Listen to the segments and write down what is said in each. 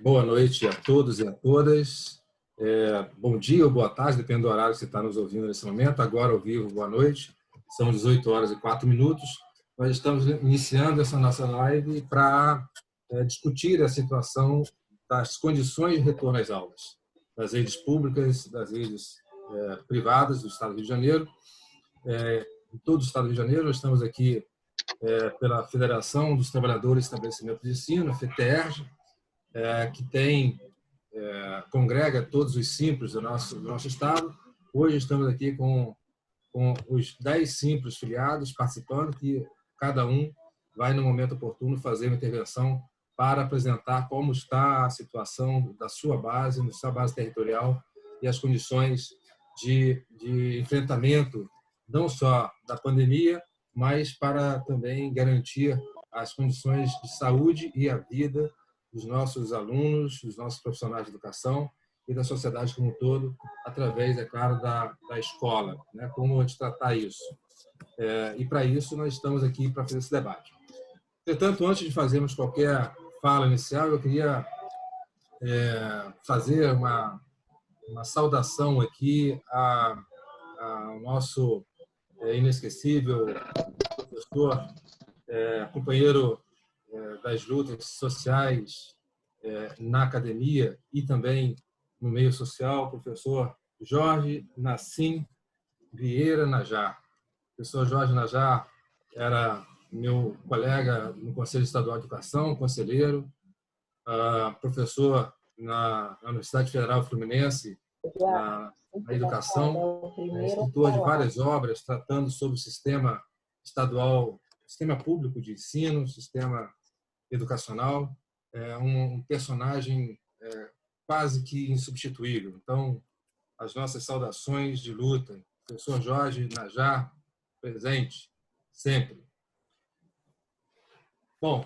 Boa noite a todos e a todas. Bom dia ou boa tarde, depende do horário que você está nos ouvindo nesse momento. Agora, ao vivo, boa noite. São 18 horas e 4 minutos. Nós estamos iniciando essa nossa live para discutir a situação das condições de retorno às aulas, das redes públicas, das redes privadas do Estado do Rio de Janeiro. Em todo o Estado do Rio de Janeiro, nós estamos aqui pela Federação dos Trabalhadores de Estabelecimento de Ensino, a FETERJ, que congrega todos os simples do nosso estado. Hoje estamos aqui com os 10 simples filiados participando, que cada um vai, no momento oportuno, fazer uma intervenção para apresentar como está a situação da sua base territorial e as condições de enfrentamento, não só da pandemia, mas para também garantir as condições de saúde e a vida dos nossos alunos, dos nossos profissionais de educação e da sociedade como um todo, através, é claro, da escola, né? Como a gente tratar isso. E, para isso, nós estamos aqui para fazer esse debate. Portanto, antes de fazermos qualquer fala inicial, eu queria fazer uma saudação aqui ao nosso inesquecível professor, companheiro das lutas sociais na academia e também no meio social, professor Jorge Nassim Vieira Najjar. O professor Jorge Najjar era meu colega no Conselho Estadual de Educação, conselheiro, professor na Universidade Federal Fluminense, na educação, escritor de várias obras tratando sobre o sistema estadual, sistema público de ensino, sistema educacional, um personagem quase que insubstituível. Então, as nossas saudações de luta. Professor Jorge Najjar, presente, sempre. Bom,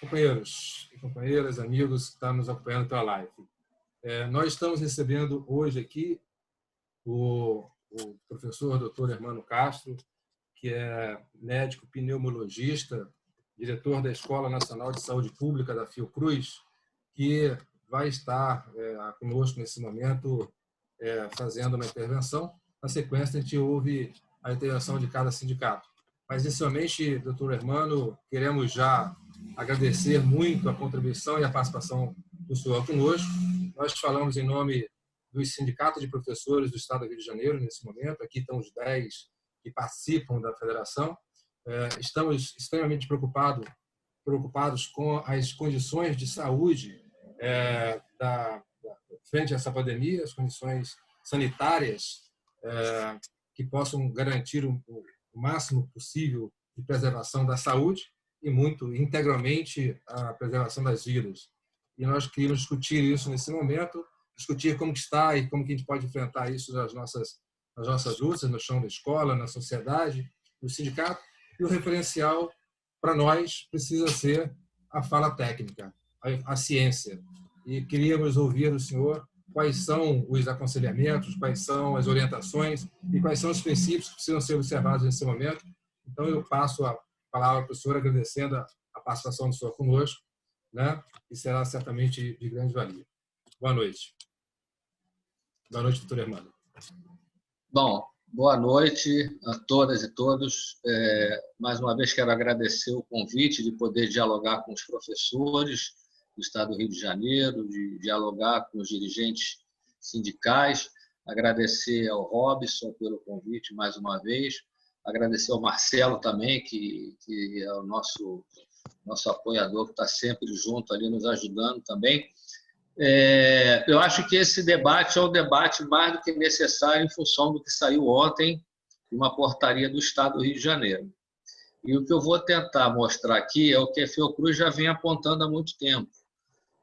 companheiros e companheiras, amigos que estão nos acompanhando pela live, nós estamos recebendo hoje aqui o professor Dr. Hermano Castro, que é médico pneumologista, diretor da Escola Nacional de Saúde Pública da Fiocruz, que vai estar conosco nesse momento fazendo uma intervenção. Na sequência, a gente ouve a intervenção de cada sindicato. Mas, inicialmente, doutor Hermano, queremos já agradecer muito a contribuição e a participação do senhor conosco. Nós falamos em nome dos sindicatos de professores do Estado do Rio de Janeiro, nesse momento. Aqui estão os 10 que participam da federação. Estamos extremamente preocupados com as condições de saúde frente a essa pandemia, as condições sanitárias que possam garantir o máximo possível de preservação da saúde e muito integralmente a preservação das vidas. E nós queríamos discutir isso nesse momento, discutir como está e como que a gente pode enfrentar isso nas nossas lutas, no chão da escola, na sociedade, no sindicato. E o referencial para nós precisa ser a fala técnica, a ciência. E queríamos ouvir do senhor quais são os aconselhamentos, quais são as orientações e quais são os princípios que precisam ser observados nesse momento. Então, eu passo a palavra ao professor, agradecendo a participação do senhor conosco, né? E será certamente de grande valia. Boa noite. Boa noite, doutor Hermano. Bom, boa noite a todas e todos. Mais uma vez quero agradecer o convite de poder dialogar com os professores do Estado do Rio de Janeiro, de dialogar com os dirigentes sindicais, agradecer ao Robson pelo convite mais uma vez, agradecer ao Marcelo também, que é o nosso apoiador, que está sempre junto ali, nos ajudando também. Eu acho que esse debate é um debate mais do que necessário em função do que saiu ontem, uma portaria do Estado do Rio de Janeiro. E o que eu vou tentar mostrar aqui é o que a Fiocruz já vem apontando há muito tempo,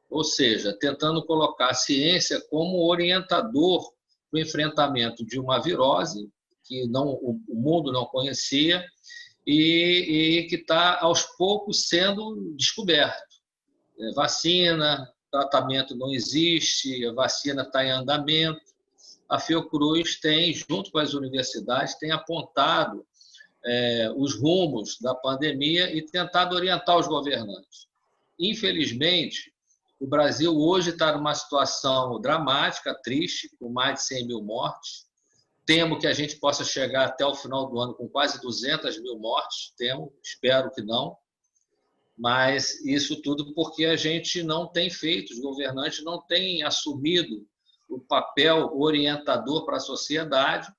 ou seja, tentando colocar a ciência como orientador para o enfrentamento de uma virose que o mundo não conhecia e que está, aos poucos, sendo descoberto. Vacina, tratamento não existe, a vacina está em andamento. A Fiocruz tem, junto com as universidades, tem apontado os rumos da pandemia e tentado orientar os governantes. Infelizmente, O Brasil hoje está numa situação dramática, triste, com mais de 100 mil mortes. Temo que a gente possa chegar até o final do ano com quase 200 mil mortes. Temo, espero que não. Mas isso tudo porque a gente não tem feito, os governantes não têm assumido o papel orientador para a sociedade,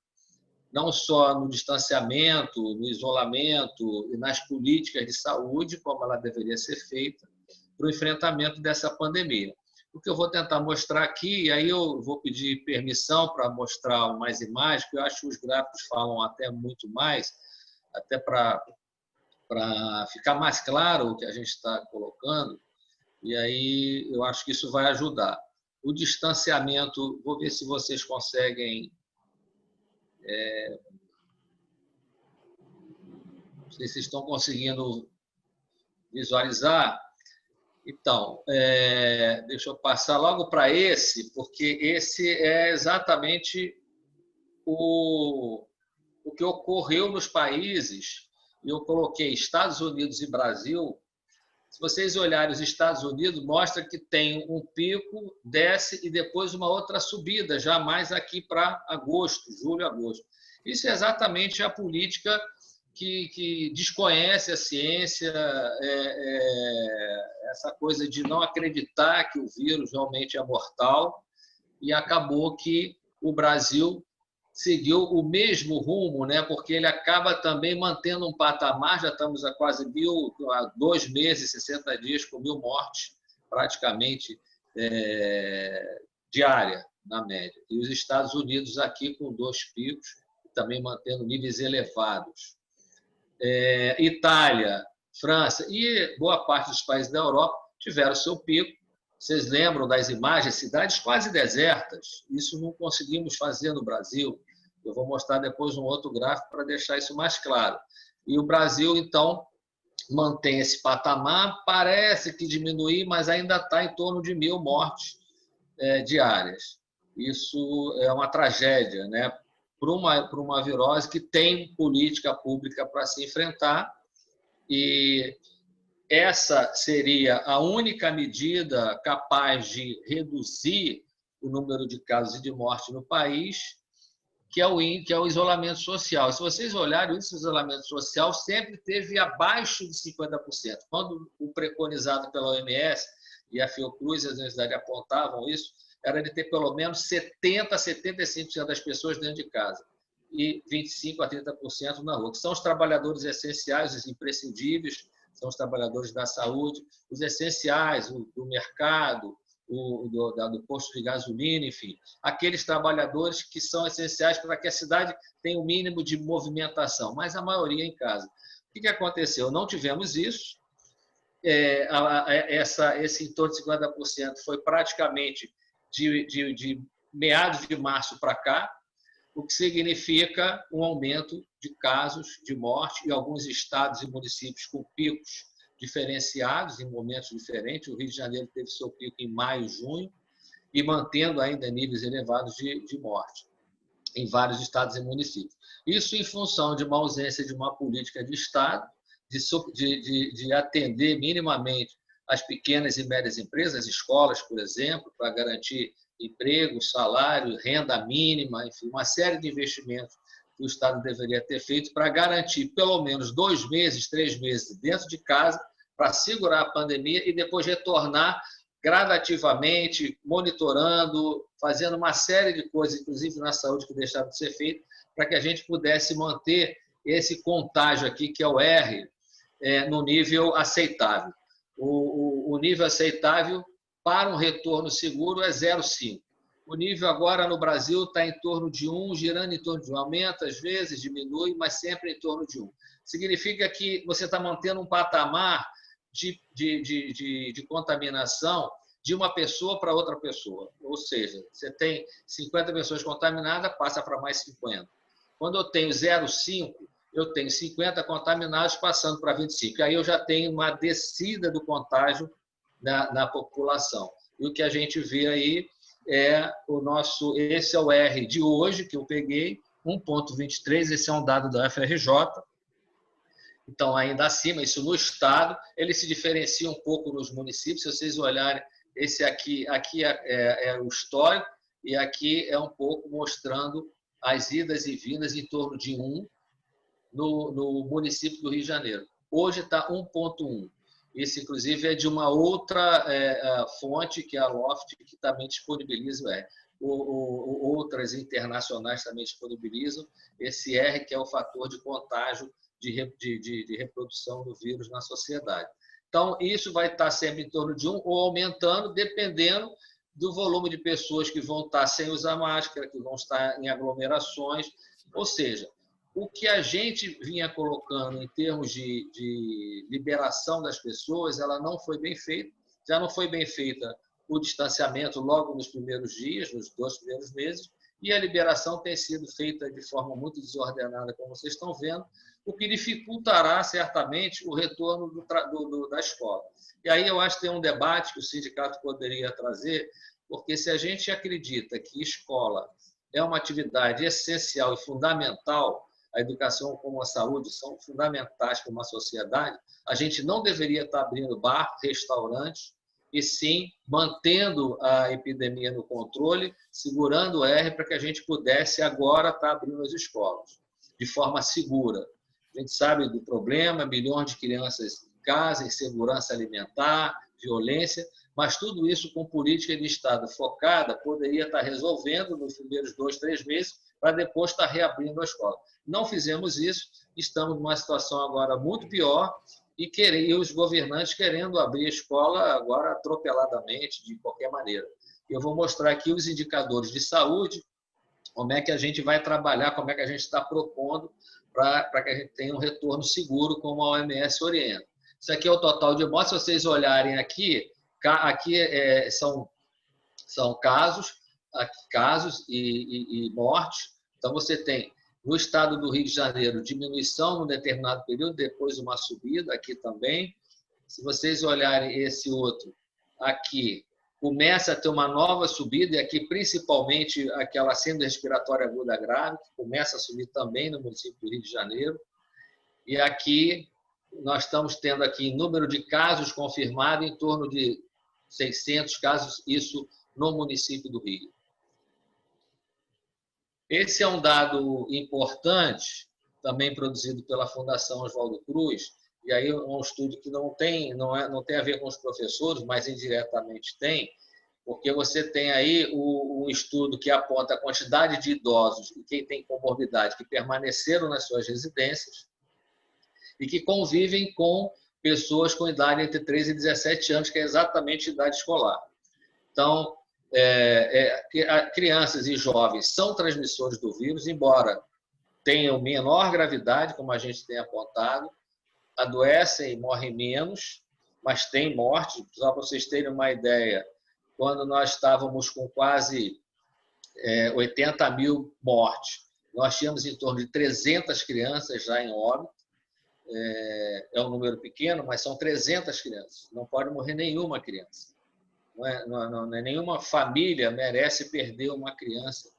não só no distanciamento, no isolamento e nas políticas de saúde, como ela deveria ser feita, para o enfrentamento dessa pandemia. O que eu vou tentar mostrar aqui, e aí eu vou pedir permissão para mostrar mais imagens, porque eu acho que os gráficos falam até muito mais, até para ficar mais claro o que a gente está colocando, e aí eu acho que isso vai ajudar. O distanciamento, vou ver se vocês conseguem... não sei se vocês estão conseguindo visualizar. Então, deixa eu passar logo para esse, porque esse é exatamente o que ocorreu nos países. Eu coloquei Estados Unidos e Brasil. Se vocês olharem os Estados Unidos, mostra que tem um pico, desce e depois uma outra subida, já mais aqui para agosto, julho, agosto. Isso é exatamente a política que desconhece a ciência, essa coisa de não acreditar que o vírus realmente é mortal, e acabou que o Brasil seguiu o mesmo rumo, né? Porque ele acaba também mantendo um patamar, já estamos há quase 2 meses, 60 dias, com 1.000 mortes, praticamente diária, na média. E os Estados Unidos aqui com 2 picos, também mantendo níveis elevados. Itália, França e boa parte dos países da Europa tiveram seu pico. Vocês lembram das imagens? Cidades quase desertas. Isso não conseguimos fazer no Brasil. Eu vou mostrar depois um outro gráfico para deixar isso mais claro. E o Brasil, então, mantém esse patamar. Parece que diminuir, mas ainda está em torno de 1.000 mortes diárias. Isso é uma tragédia, né? Para uma virose que tem política pública para se enfrentar, e essa seria a única medida capaz de reduzir o número de casos e de morte no país, que é o isolamento social. Se vocês olharem, o isolamento social sempre esteve abaixo de 50%. Quando o preconizado pela OMS e a Fiocruz e as universidades apontavam isso, era de ter pelo menos 70% a 75% das pessoas dentro de casa e 25% a 30% na rua, que são os trabalhadores essenciais, os imprescindíveis, são os trabalhadores da saúde, os essenciais, do mercado, do posto de gasolina, enfim, aqueles trabalhadores que são essenciais para que a cidade tenha o mínimo de movimentação, mas a maioria em casa. O que aconteceu? Não tivemos isso. Esse em torno de 50% foi praticamente de meados de março para cá, o que significa um aumento de casos de morte em alguns estados e municípios com picos diferenciados, em momentos diferentes. O Rio de Janeiro teve seu pico em maio e junho, e mantendo ainda níveis elevados de morte em vários estados e municípios. Isso em função de uma ausência de uma política de Estado, de atender minimamente as pequenas e médias empresas, as escolas, por exemplo, para garantir emprego, salário, renda mínima, enfim, uma série de investimentos que o Estado deveria ter feito para garantir pelo menos 2 meses, 3 meses dentro de casa, para segurar a pandemia e depois retornar gradativamente, monitorando, fazendo uma série de coisas, inclusive na saúde, que deixaram de ser feito, para que a gente pudesse manter esse contágio aqui, que é o R, no nível aceitável. O nível aceitável para um retorno seguro é 0,5. O nível agora no Brasil está em torno de 1, girando em torno de 1. Aumenta às vezes, diminui, mas sempre em torno de 1. Significa que você está mantendo um patamar de contaminação de uma pessoa para outra pessoa. Ou seja, você tem 50 pessoas contaminadas, passa para mais 50. Quando eu tenho 0,5, eu tenho 50 contaminados passando para 25. Aí eu já tenho uma descida do contágio na população. E o que a gente vê aí esse é o R de hoje, que eu peguei, 1,23, esse é um dado da FRJ. Então, ainda acima, isso no estado, ele se diferencia um pouco nos municípios. Se vocês olharem, Esse aqui é o histórico e aqui é um pouco mostrando as idas e vindas em torno de 1 no município do Rio de Janeiro. Hoje está 1,1. Isso, inclusive, é de uma outra fonte, que é a Loft, que também disponibiliza o R. Outras internacionais também disponibilizam esse R, que é o fator de contágio de reprodução do vírus na sociedade. Então, isso vai estar sempre em torno de 1 ou aumentando, dependendo do volume de pessoas que vão estar sem usar máscara, que vão estar em aglomerações. Ou seja, o que a gente vinha colocando em termos de liberação das pessoas, ela não foi bem feita. Já não foi bem feita o distanciamento logo nos primeiros dias, nos 2 primeiros meses, e a liberação tem sido feita de forma muito desordenada, como vocês estão vendo, o que dificultará certamente o retorno da escola. E aí eu acho que tem um debate que o sindicato poderia trazer, porque se a gente acredita que escola é uma atividade essencial e fundamental, a educação como a saúde são fundamentais para uma sociedade, a gente não deveria estar abrindo bar, restaurantes, e sim mantendo a epidemia no controle, segurando o R para que a gente pudesse agora estar abrindo as escolas de forma segura. A gente sabe do problema, milhões de crianças em casa, insegurança alimentar, violência, mas tudo isso com política de Estado focada poderia estar resolvendo nos primeiros 2, 3 meses para depois estar reabrindo a escola. Não fizemos isso, estamos numa situação agora muito pior e os governantes querendo abrir a escola agora atropeladamente, de qualquer maneira. Eu vou mostrar aqui os indicadores de saúde, como é que a gente vai trabalhar, como é que a gente está propondo para que a gente tenha um retorno seguro, como a OMS orienta. Isso aqui é o total de mortes. Se vocês olharem aqui são casos e mortes. Então, você tem, no estado do Rio de Janeiro, diminuição num determinado período, depois uma subida, aqui também. Se vocês olharem esse outro, aqui, começa a ter uma nova subida, e aqui principalmente aquela síndrome respiratória aguda grave, que começa a subir também no município do Rio de Janeiro. E aqui nós estamos tendo aqui número de casos confirmados em torno de 600 casos, isso no município do Rio. Esse é um dado importante, também produzido pela Fundação Oswaldo Cruz, e aí é um estudo que não tem a ver com os professores, mas indiretamente tem, porque você tem aí um estudo que aponta a quantidade de idosos e quem tem comorbidade que permaneceram nas suas residências e que convivem com pessoas com idade entre 13 e 17 anos, que é exatamente a idade escolar. Então, crianças e jovens são transmissores do vírus, embora tenham menor gravidade, como a gente tem apontado, adoecem e morrem menos, mas tem morte. Só para vocês terem uma ideia, quando nós estávamos com quase 80 mil mortes, nós tínhamos em torno de 300 crianças já em óbito. É um número pequeno, mas são 300 crianças. Não pode morrer nenhuma criança. Nenhuma família merece perder uma criança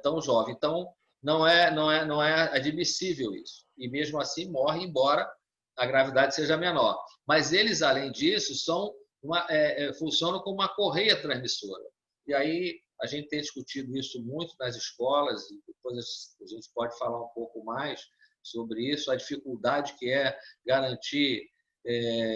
tão jovem. Então, não é admissível isso. E mesmo assim morre, embora a gravidade seja menor. Mas eles, além disso, funcionam como uma correia transmissora. E aí a gente tem discutido isso muito nas escolas, e depois a gente pode falar um pouco mais sobre isso, a dificuldade que é garantir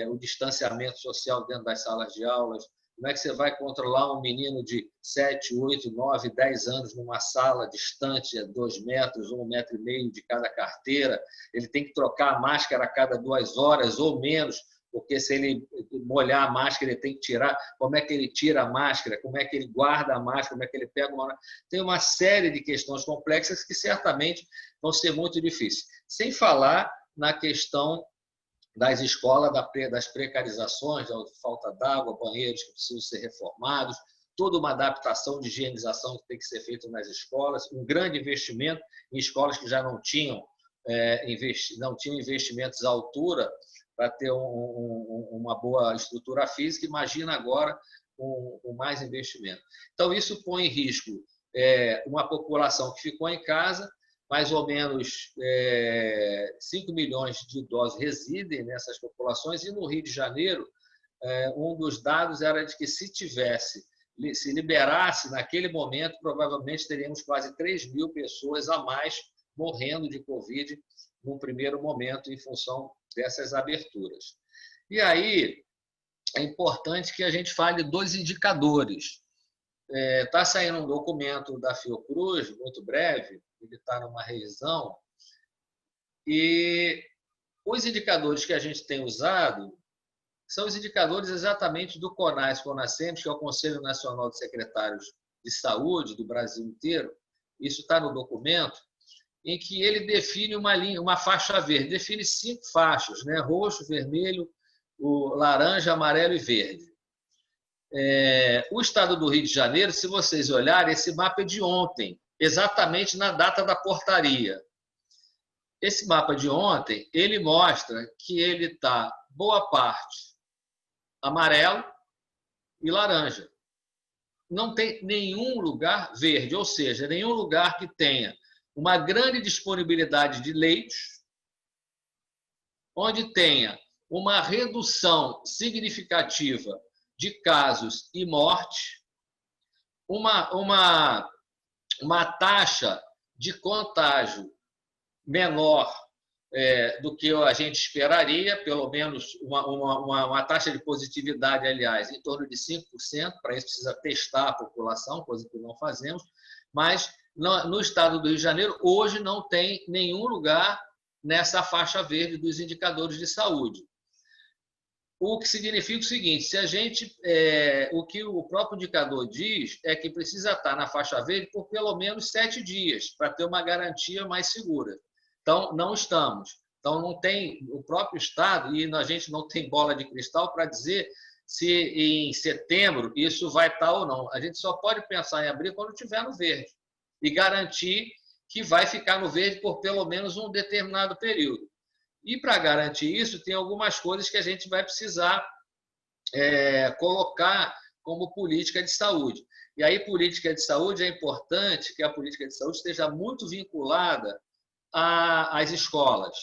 o distanciamento social dentro das salas de aulas. Como é que você vai controlar um menino de 7, 8, 9, 10 anos numa sala distante, a 2 metros, 1,5 metro de cada carteira? Ele tem que trocar a máscara a cada 2 horas ou menos, porque se ele molhar a máscara, ele tem que tirar. Como é que ele tira a máscara? Como é que ele guarda a máscara? Como é que ele pega uma... Tem uma série de questões complexas que certamente vão ser muito difíceis. Sem falar na questão das escolas, das precarizações, da falta d'água, banheiros que precisam ser reformados, toda uma adaptação de higienização que tem que ser feita nas escolas, um grande investimento em escolas que já não tinham investimentos à altura para ter uma boa estrutura física. Imagina agora com mais investimento. Então, isso põe em risco uma população que ficou em casa. Mais ou menos 5 milhões de idosos residem nessas populações, e no Rio de Janeiro um dos dados era de que se liberasse naquele momento, provavelmente teríamos quase 3.000 pessoas a mais morrendo de Covid num primeiro momento em função dessas aberturas. E aí é importante que a gente fale dos indicadores. Está saindo um documento da Fiocruz, muito breve, ele está numa revisão, e os indicadores que a gente tem usado são os indicadores exatamente do CONAS, CONASEMS, que é o Conselho Nacional de Secretários de Saúde do Brasil inteiro. Isso está no documento, em que ele define uma faixa verde, define 5 faixas, né? Roxo, vermelho, o laranja, amarelo e verde. O estado do Rio de Janeiro, se vocês olharem, esse mapa é de ontem, exatamente na data da portaria. Esse mapa de ontem, ele mostra que ele está boa parte amarelo e laranja. Não tem nenhum lugar verde, ou seja, nenhum lugar que tenha uma grande disponibilidade de leitos, onde tenha uma redução significativa de casos e morte, uma taxa de contágio menor do que a gente esperaria, pelo menos uma taxa de positividade, aliás, em torno de 5%. Para isso precisa testar a população, coisa que não fazemos, mas no estado do Rio de Janeiro, hoje não tem nenhum lugar nessa faixa verde dos indicadores de saúde. O que significa o seguinte, o que o próprio indicador diz é que precisa estar na faixa verde por pelo menos 7 dias, para ter uma garantia mais segura. Então, não estamos. Então, não tem o próprio Estado, e a gente não tem bola de cristal para dizer se em setembro isso vai estar ou não. A gente só pode pensar em abrir quando estiver no verde e garantir que vai ficar no verde por pelo menos um determinado período. E, para garantir isso, tem algumas coisas que a gente vai precisar colocar como política de saúde. E aí, política de saúde, é importante que a política de saúde esteja muito vinculada às escolas.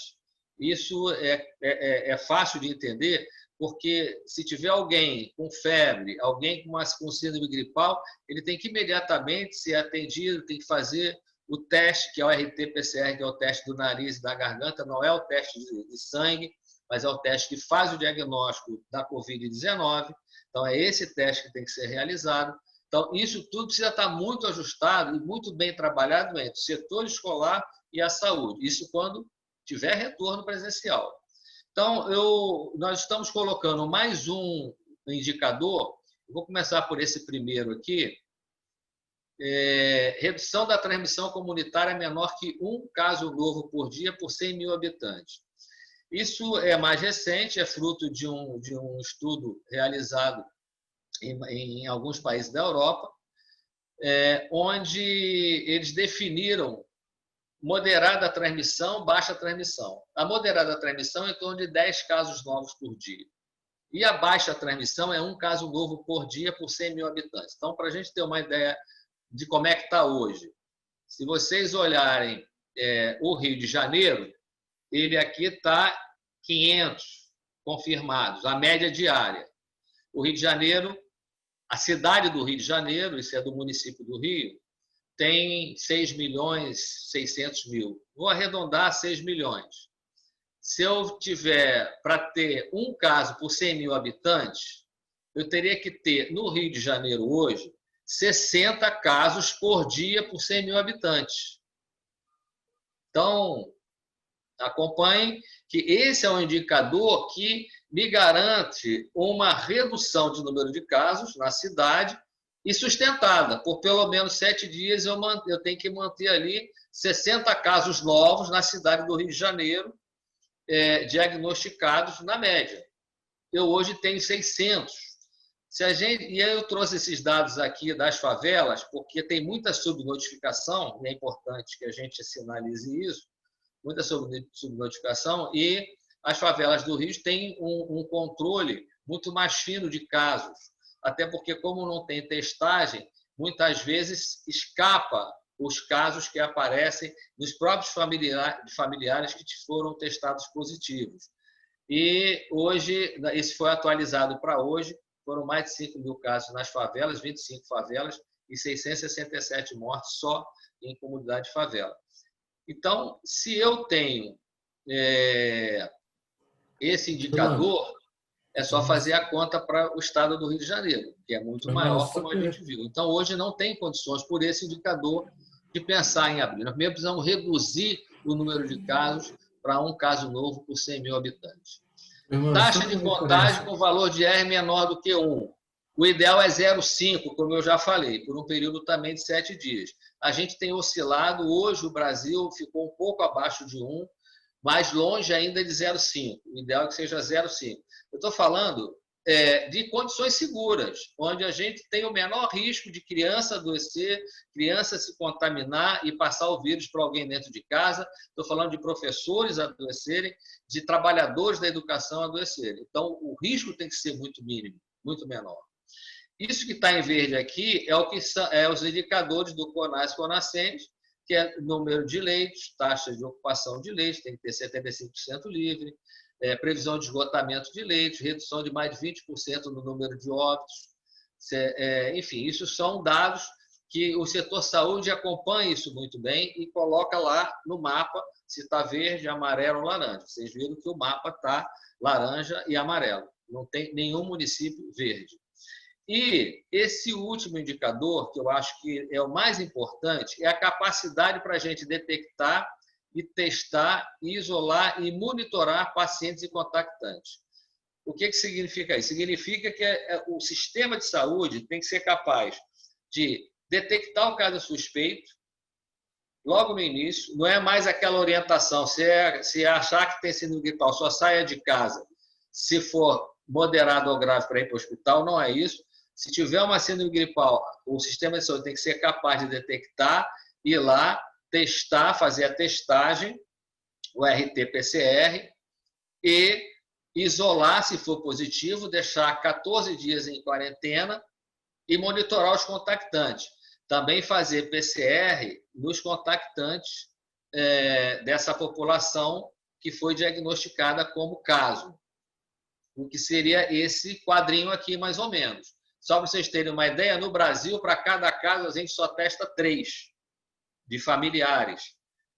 Isso é fácil de entender, porque se tiver alguém com febre, alguém com síndrome gripal, ele tem que imediatamente ser atendido, tem que fazer o teste, que é o RT-PCR, que é o teste do nariz e da garganta, não é o teste de sangue, mas é o teste que faz o diagnóstico da Covid-19. Então, é esse teste que tem que ser realizado. Então, isso tudo precisa estar muito ajustado e muito bem trabalhado entre o setor escolar e a saúde. Isso quando tiver retorno presencial. Então, nós estamos colocando mais um indicador. Eu vou começar por esse primeiro aqui. Redução da transmissão comunitária menor que 1 caso novo por dia por 100 mil habitantes. Isso é mais recente, é fruto de um estudo realizado em alguns países da Europa, onde eles definiram moderada transmissão, baixa transmissão. A moderada transmissão é em torno de 10 casos novos por dia. E a baixa transmissão é 1 caso novo por dia por 100 mil habitantes. Então, para a gente ter uma ideia de como é que está hoje, se vocês olharem o Rio de Janeiro, ele aqui está 500 confirmados, a média diária. O Rio de Janeiro, a cidade do Rio de Janeiro, isso é do município do Rio, tem 6.600.000. Vou arredondar a 6 milhões. Se eu tiver para ter 1 caso por 100 mil habitantes, eu teria que ter, no Rio de Janeiro hoje, 60 casos por dia por 100 mil habitantes. Então, acompanhem que esse é um indicador que me garante uma redução de número de casos na cidade e sustentada. Por pelo menos 7 dias eu tenho que manter ali 60 casos novos na cidade do Rio de Janeiro, diagnosticados na média. Eu hoje tenho 600. E aí eu trouxe esses dados aqui das favelas, porque tem muita subnotificação, e é importante que a gente sinalize isso, muita subnotificação, e as favelas do Rio têm um controle muito mais fino de casos, até porque, como não tem testagem, muitas vezes escapa os casos que aparecem nos próprios familiares que foram testados positivos. E hoje, isso foi atualizado para hoje, foram mais de 5 mil casos nas favelas, 25 favelas, e 667 mortes só em comunidade de favela. Então, se eu tenho esse indicador, é só fazer a conta para o estado do Rio de Janeiro, que é muito maior, como a gente viu. Então, hoje não tem condições, por esse indicador, de pensar em abrir. Nós primeiro precisamos reduzir o número de casos para um caso novo por 100 mil habitantes. Taxa de contágio com valor de R menor do que 1. O ideal é 0,5, como eu já falei, por um período também de 7 dias. A gente tem oscilado, hoje o Brasil ficou um pouco abaixo de 1, mas longe ainda de 0,5. O ideal é que seja 0,5. Eu estou falando de condições seguras, onde a gente tem o menor risco de criança adoecer, criança se contaminar e passar o vírus para alguém dentro de casa. Estou falando de professores adoecerem, de trabalhadores da educação adoecerem. Então, o risco tem que ser muito mínimo, muito menor. Isso que está em verde aqui é o que são os indicadores do CONAS e CONASEMS, que é número de leitos, taxa de ocupação de leitos, tem que ter 75% livre, previsão de esgotamento de leitos, redução de mais de 20% no número de óbitos. Enfim, isso são dados que o setor saúde acompanha isso muito bem e coloca lá no mapa se está verde, amarelo ou laranja. Vocês viram que o mapa está laranja e amarelo. Não tem nenhum município verde. E esse último indicador, que eu acho que é o mais importante, é a capacidade para a gente detectar e testar, isolar e monitorar pacientes e contactantes. O que significa isso? Significa que o sistema de saúde tem que ser capaz de detectar o caso suspeito logo no início, não é mais aquela orientação, se achar que tem síndrome gripal, só saia de casa se for moderado ou grave para ir para o hospital, não é isso. Se tiver uma síndrome gripal, o sistema de saúde tem que ser capaz de detectar, ir lá, testar, fazer a testagem, o RT-PCR, e isolar, se for positivo, deixar 14 dias em quarentena e monitorar os contactantes. Também fazer PCR nos contactantes dessa população que foi diagnosticada como caso. O que seria esse quadrinho aqui, mais ou menos. Só para vocês terem uma ideia, no Brasil, para cada caso, a gente só testa 3 de familiares.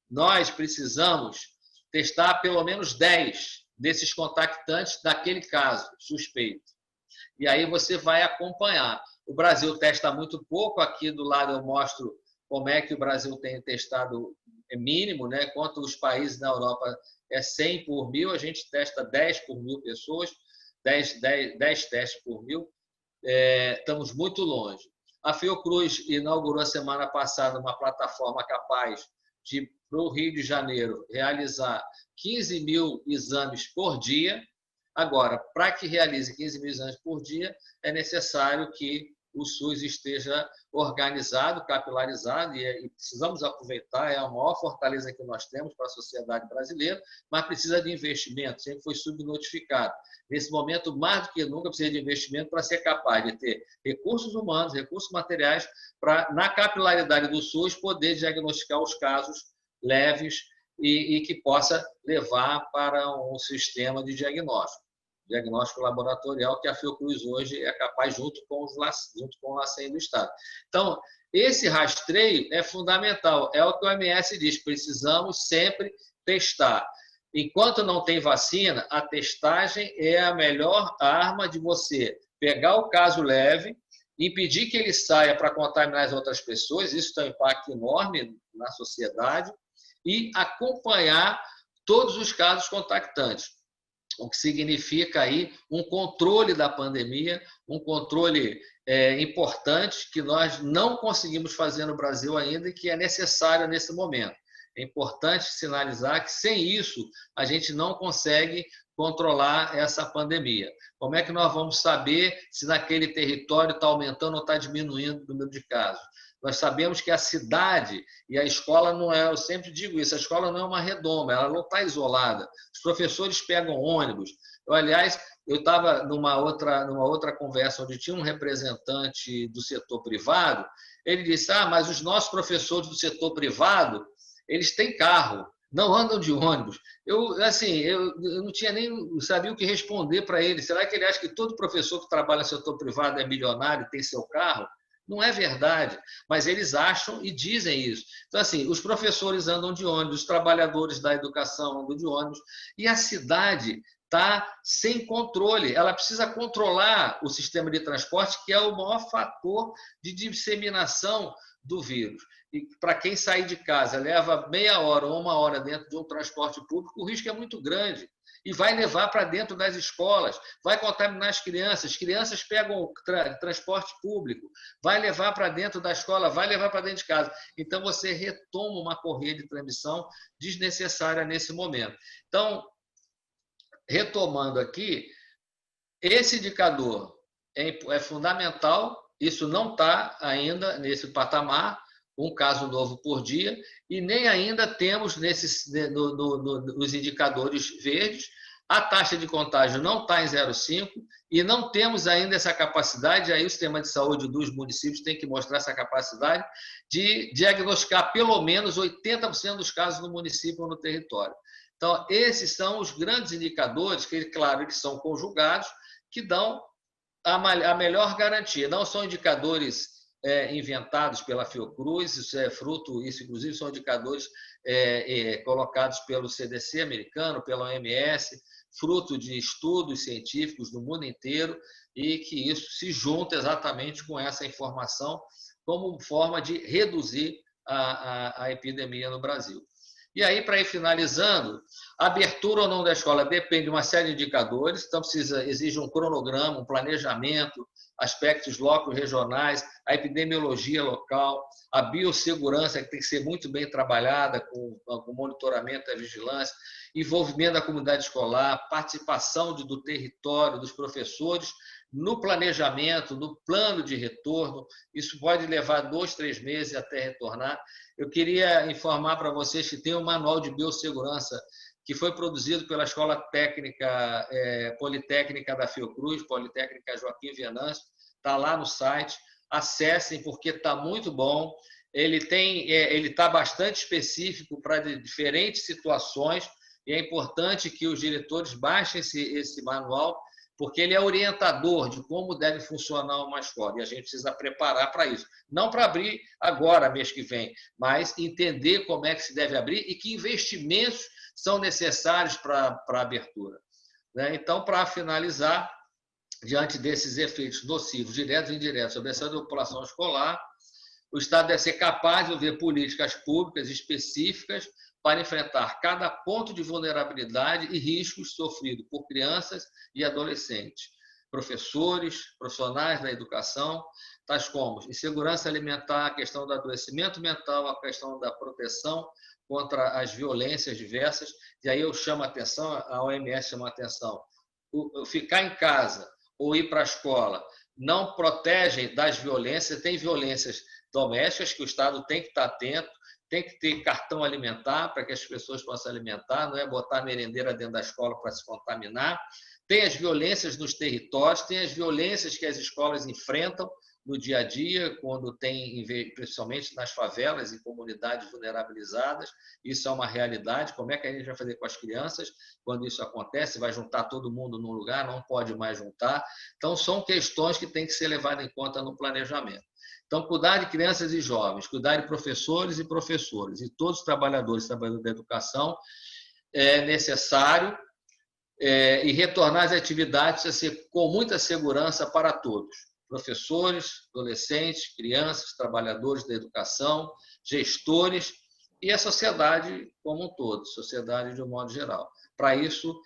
Nós precisamos testar pelo menos 10 desses contactantes daquele caso suspeito. E aí você vai acompanhar. O Brasil testa muito pouco. Aqui do lado eu mostro como é que o Brasil tem testado mínimo, né? Enquanto os países na Europa é 100 por mil, a gente testa 10 por mil pessoas, 10 testes por mil. Estamos muito longe. A Fiocruz inaugurou a semana passada uma plataforma capaz de, para o Rio de Janeiro, realizar 15 mil exames por dia. Agora, para que realize 15 mil exames por dia, é necessário que o SUS esteja organizado, capilarizado, e precisamos aproveitar, é a maior fortaleza que nós temos para a sociedade brasileira, mas precisa de investimento, sempre foi subnotificado. Nesse momento, mais do que nunca, precisa de investimento para ser capaz de ter recursos humanos, recursos materiais, para, na capilaridade do SUS, poder diagnosticar os casos leves e que possa levar para um sistema de diagnóstico laboratorial que a Fiocruz hoje é capaz, junto com o LACEN do Estado. Então, esse rastreio é fundamental, é o que o OMS diz, precisamos sempre testar. Enquanto não tem vacina, a testagem é a melhor arma de você pegar o caso leve, impedir que ele saia para contaminar as outras pessoas, isso tem um impacto enorme na sociedade, e acompanhar todos os casos contactantes. O que significa aí um controle da pandemia, um controle importante que nós não conseguimos fazer no Brasil ainda e que é necessário nesse momento. É importante sinalizar que sem isso a gente não consegue controlar essa pandemia. Como é que nós vamos saber se naquele território está aumentando ou está diminuindo o número de casos? Nós sabemos que a cidade e a escola não é, eu sempre digo isso, a escola não é uma redoma, ela não está isolada. Os professores pegam ônibus. Aliás, eu estava numa outra conversa onde tinha um representante do setor privado, ele disse, mas os nossos professores do setor privado, eles têm carro, não andam de ônibus. Eu não tinha nem sabia o que responder para ele. Será que ele acha que todo professor que trabalha no setor privado é milionário, tem seu carro? Não é verdade, mas eles acham e dizem isso. Então, assim, os professores andam de ônibus, os trabalhadores da educação andam de ônibus, e a cidade está sem controle. Ela precisa controlar o sistema de transporte, que é o maior fator de disseminação do vírus. E para quem sair de casa leva meia hora ou uma hora dentro de um transporte público, o risco é muito grande. E vai levar para dentro das escolas, vai contaminar as crianças pegam transporte público, vai levar para dentro da escola, vai levar para dentro de casa. Então, você retoma uma correia de transmissão desnecessária nesse momento. Então, retomando aqui, esse indicador é fundamental, isso não está ainda nesse patamar, um caso novo por dia, e nem ainda temos nos indicadores verdes, a taxa de contágio não está em 0,5 e não temos ainda essa capacidade, aí o sistema de saúde dos municípios tem que mostrar essa capacidade de diagnosticar pelo menos 80% dos casos no município ou no território. Então, esses são os grandes indicadores, que, claro, eles são conjugados, que dão a melhor garantia. Não são indicadores inventados pela Fiocruz, isso inclusive são indicadores colocados pelo CDC americano, pela OMS, fruto de estudos científicos do mundo inteiro, e que isso se junta exatamente com essa informação como forma de reduzir a epidemia no Brasil. E aí, para ir finalizando, a abertura ou não da escola depende de uma série de indicadores, então exige um cronograma, um planejamento, aspectos locais-regionais, a epidemiologia local, a biossegurança, que tem que ser muito bem trabalhada, com monitoramento e vigilância, envolvimento da comunidade escolar, participação do território, dos professores, no planejamento, no plano de retorno. Isso pode levar 2, 3 meses até retornar. Eu queria informar para vocês que tem um manual de biossegurança que foi produzido pela Escola Técnica Politécnica da Fiocruz, Politécnica Joaquim Venâncio, está lá no site, acessem porque está muito bom. Ele está bastante específico para diferentes situações e é importante que os diretores baixem esse manual, porque ele é orientador de como deve funcionar uma escola, e a gente precisa preparar para isso. Não para abrir agora, mês que vem, mas entender como é que se deve abrir e que investimentos são necessários para a abertura. Então, para finalizar, diante desses efeitos nocivos, diretos e indiretos, sobre essa população escolar, o Estado deve ser capaz de ver políticas públicas específicas para enfrentar cada ponto de vulnerabilidade e riscos sofridos por crianças e adolescentes, professores, profissionais da educação, tais como insegurança alimentar, a questão do adoecimento mental, a questão da proteção contra as violências diversas. E aí eu chamo a atenção, a OMS chama a atenção, ficar em casa ou ir para a escola não protegem das violências, tem violências domésticas que o Estado tem que estar atento, tem que ter cartão alimentar para que as pessoas possam alimentar, não é botar a merendeira dentro da escola para se contaminar. Tem as violências nos territórios, tem as violências que as escolas enfrentam no dia a dia, quando tem, principalmente nas favelas e comunidades vulnerabilizadas. Isso é uma realidade. Como é que a gente vai fazer com as crianças quando isso acontece? Vai juntar todo mundo num lugar? Não pode mais juntar. Então, são questões que têm que ser levadas em conta no planejamento. Então, cuidar de crianças e jovens, cuidar de professores e professoras, e todos os trabalhadores da educação é necessário, e retornar às atividades com muita segurança para todos. Professores, adolescentes, crianças, trabalhadores da educação, gestores e a sociedade como um todo, sociedade de um modo geral. Para isso,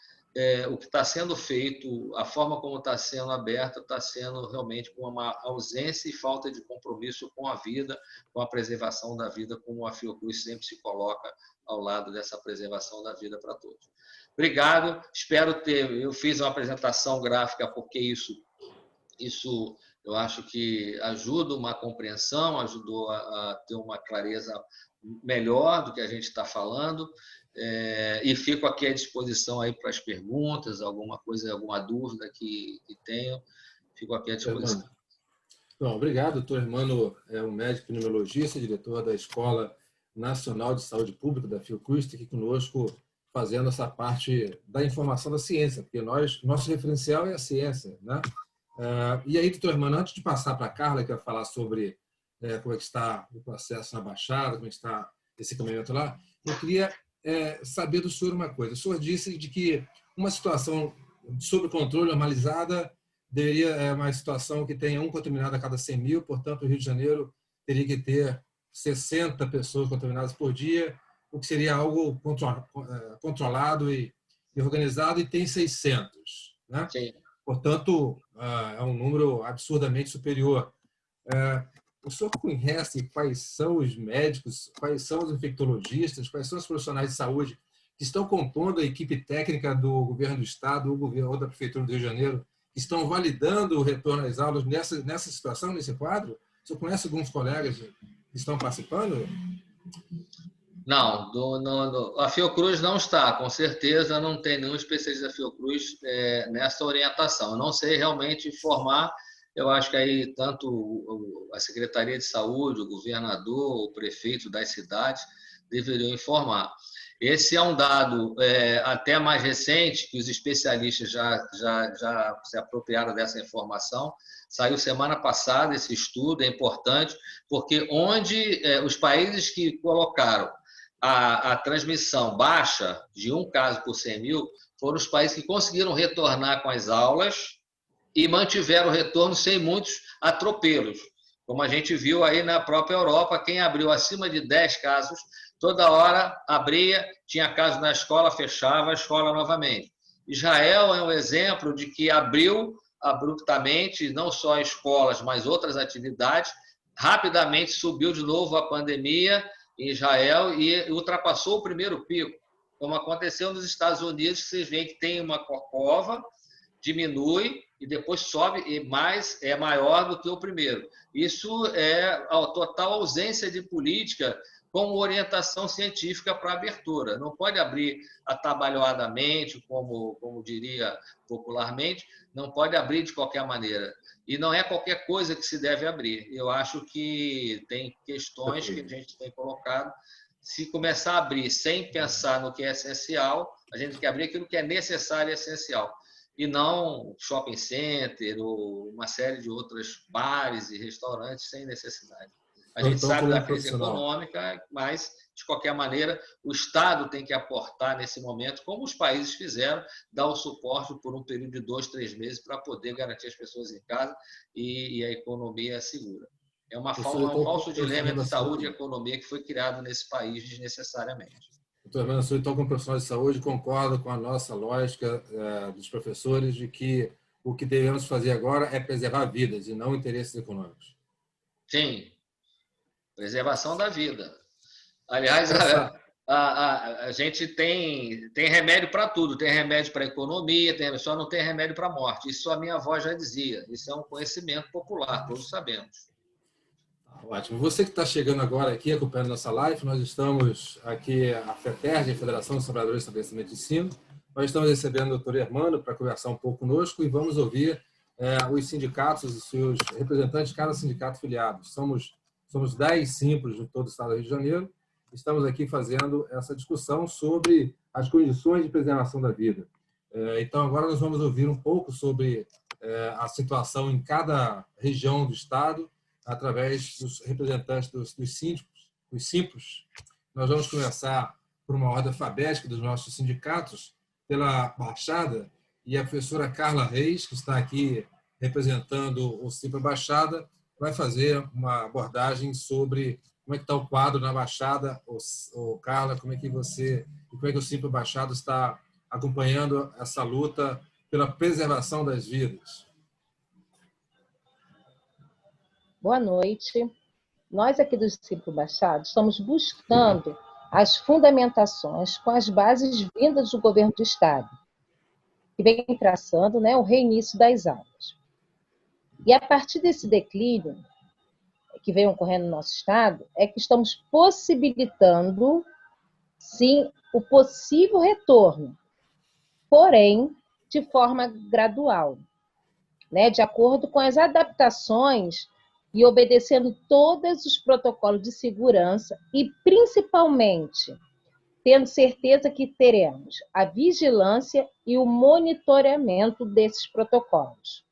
o que está sendo feito, a forma como está sendo aberta, está sendo realmente com uma ausência e falta de compromisso com a vida, com a preservação da vida, como a Fiocruz sempre se coloca ao lado dessa preservação da vida para todos. Obrigado, espero ter... Eu fiz uma apresentação gráfica porque isso eu acho que ajuda uma compreensão, ajudou a ter uma clareza melhor do que a gente está falando. E fico aqui à disposição aí para as perguntas, alguma coisa, alguma dúvida que tenham, fico aqui à disposição. Bom, obrigado, doutor Hermano é um médico pneumologista, diretor da Escola Nacional de Saúde Pública, da Fiocruz, está aqui conosco fazendo essa parte da informação da ciência, porque nosso referencial é a ciência, né? E aí, doutor Hermano, antes de passar para a Carla, que vai falar sobre como é que está o processo na Baixada, como é que está esse caminhamento lá, eu queria saber do senhor uma coisa. O senhor disse de que uma situação sob controle normalizada deveria uma situação que tenha um contaminado a cada 100 mil, portanto, o Rio de Janeiro teria que ter 60 pessoas contaminadas por dia, o que seria algo controlado e organizado, e tem 600, né? Sim. Portanto, é um número absurdamente superior. O senhor conhece quais são os médicos, quais são os infectologistas, quais são os profissionais de saúde que estão compondo a equipe técnica do governo do Estado, do governo ou da Prefeitura do Rio de Janeiro, que estão validando o retorno às aulas nessa situação, nesse quadro? O senhor conhece alguns colegas que estão participando? Não, a Fiocruz não está, com certeza não tem nenhum especialista da Fiocruz nessa orientação. Eu não sei realmente informar, eu acho que aí tanto a Secretaria de Saúde, o governador, o prefeito das cidades deveriam informar. Esse é um dado até mais recente, que os especialistas já se apropriaram dessa informação. Saiu semana passada esse estudo, é importante, porque onde os países que colocaram a transmissão baixa, de um caso por 100 mil, foram os países que conseguiram retornar com as aulas e mantiveram o retorno sem muitos atropelos. Como a gente viu aí na própria Europa, quem abriu acima de 10 casos, toda hora abria, tinha caso na escola, fechava a escola novamente. Israel é um exemplo de que abriu abruptamente, não só escolas, mas outras atividades, rapidamente subiu de novo a pandemia em Israel e ultrapassou o primeiro pico, como aconteceu nos Estados Unidos, que vocês veem que tem uma cova, diminui e depois sobe e é maior do que o primeiro. Isso é a total ausência de política com orientação científica para abertura. Não pode abrir atabalhoadamente, como diria popularmente, não pode abrir de qualquer maneira. E não é qualquer coisa que se deve abrir. Eu acho que tem questões que a gente tem colocado. Se começar a abrir sem pensar no que é essencial, a gente tem que abrir aquilo que é necessário e essencial. E não shopping center ou uma série de outros bares e restaurantes sem necessidade. A gente sabe da crise econômica, mas, de qualquer maneira, o Estado tem que aportar nesse momento, como os países fizeram, dar o suporte por um período de 2, 3 meses para poder garantir as pessoas em casa e a economia segura. É um falso dilema entre saúde e economia que foi criado nesse país desnecessariamente. Doutor Hermano, eu estou como profissional de saúde, concordo com a nossa lógica dos professores de que o que devemos fazer agora é preservar vidas e não interesses econômicos. Sim, preservação da vida. Aliás, a gente tem remédio para tudo, tem remédio para a economia, só não tem remédio para a morte. Isso a minha avó já dizia, isso é um conhecimento popular, todos sabemos. Ótimo. Você que está chegando agora aqui, acompanhando nossa live, nós estamos aqui, a FETERG, a Federação dos Trabalhadores de Estabelecimento de Ensino. Nós estamos recebendo o doutor Hermano para conversar um pouco conosco e vamos ouvir os sindicatos, os seus representantes de cada sindicato filiado. Somos 10 simples de todo o estado do Rio de Janeiro. Estamos aqui fazendo essa discussão sobre as condições de preservação da vida. Então, agora nós vamos ouvir um pouco sobre a situação em cada região do estado, através dos representantes dos síndicos, dos simples. Nós vamos começar por uma ordem alfabética dos nossos sindicatos, pela Baixada, e a professora Carla Reis, que está aqui representando o Simples Baixada, vai fazer uma abordagem sobre como é que está o quadro na Baixada. Carla, como é que o Simples Baixada está acompanhando essa luta pela preservação das vidas? Boa noite. Nós aqui do Simples Baixada estamos buscando as fundamentações com as bases vindas do governo do Estado, que vem traçando, o reinício das aulas. E a partir desse declínio que vem ocorrendo no nosso Estado, é que estamos possibilitando, sim, o possível retorno, porém, de forma gradual, de acordo com as adaptações e obedecendo todos os protocolos de segurança e, principalmente, tendo certeza que teremos a vigilância e o monitoramento desses protocolos.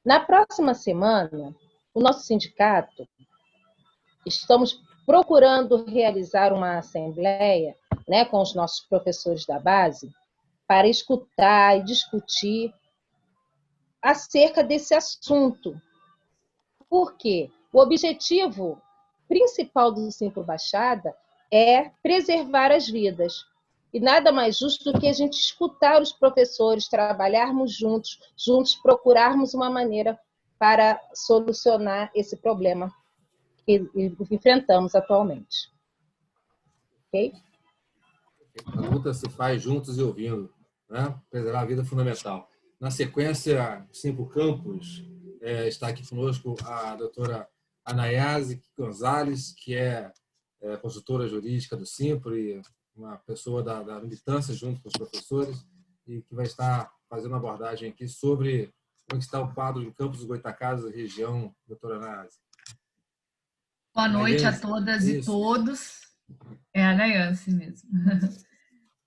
Na próxima semana, o nosso sindicato, estamos procurando realizar uma assembleia, né, com os nossos professores da base, para escutar e discutir acerca desse assunto. Por quê? O objetivo principal do Simpro Baixada é preservar as vidas. E nada mais justo do que a gente escutar os professores, trabalharmos juntos procurarmos uma maneira para solucionar esse problema que enfrentamos atualmente. Ok? A luta se faz juntos e ouvindo, né? Preservar a vida é fundamental. Na sequência, Simpro Campos, está aqui conosco a doutora Anaiase Gonzalez, que é consultora jurídica do Simpro e uma pessoa da militância junto com os professores, e que vai estar fazendo uma abordagem aqui sobre como está o quadro de Campos dos Goytacazes, região, doutora Anaiase. Boa noite a todas e todos. É a Anaiase mesmo.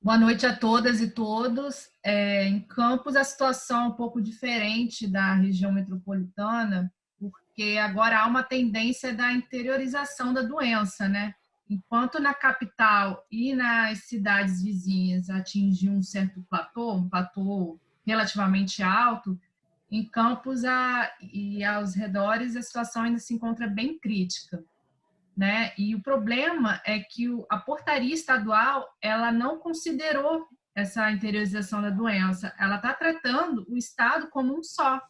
Boa noite a todas e todos. Em Campos, a situação é um pouco diferente da região metropolitana, porque agora há uma tendência da interiorização da doença, né? Enquanto na capital e nas cidades vizinhas atingiu um certo platô, um platô relativamente alto, em Campos e aos redores a situação ainda se encontra bem crítica, né? E o problema é que a portaria estadual ela não considerou essa interiorização da doença. Ela está tratando o estado como um só,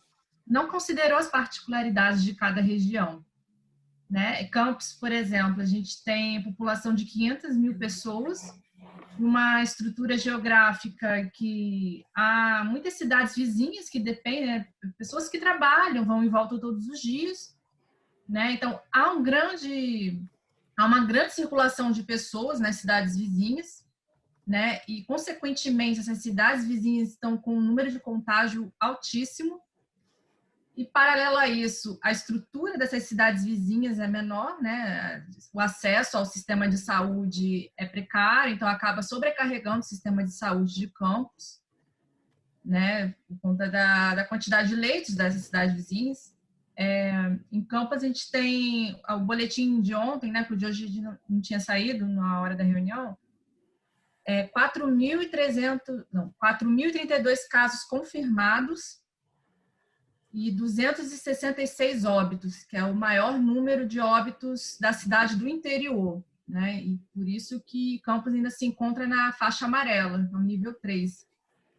não considerou as particularidades de cada região, né? Campos, por exemplo, a gente tem população de 500 mil pessoas, uma estrutura geográfica que há muitas cidades vizinhas que dependem, né? Pessoas que trabalham, vão em volta todos os dias, né? Então, há uma grande circulação de pessoas nas cidades vizinhas, né? E, consequentemente, essas cidades vizinhas estão com um número de contágio altíssimo. E, paralelo a isso, a estrutura dessas cidades vizinhas é menor, né? O acesso ao sistema de saúde é precário, então acaba sobrecarregando o sistema de saúde de Campos, né? Por conta da quantidade de leitos dessas cidades vizinhas. Em Campos, a gente tem o boletim de ontem, né, que o de hoje não tinha saído na hora da reunião, 4.032 casos confirmados e 266 óbitos, que é o maior número de óbitos da cidade do interior, né? E por isso que Campos ainda se encontra na faixa amarela, no nível 3,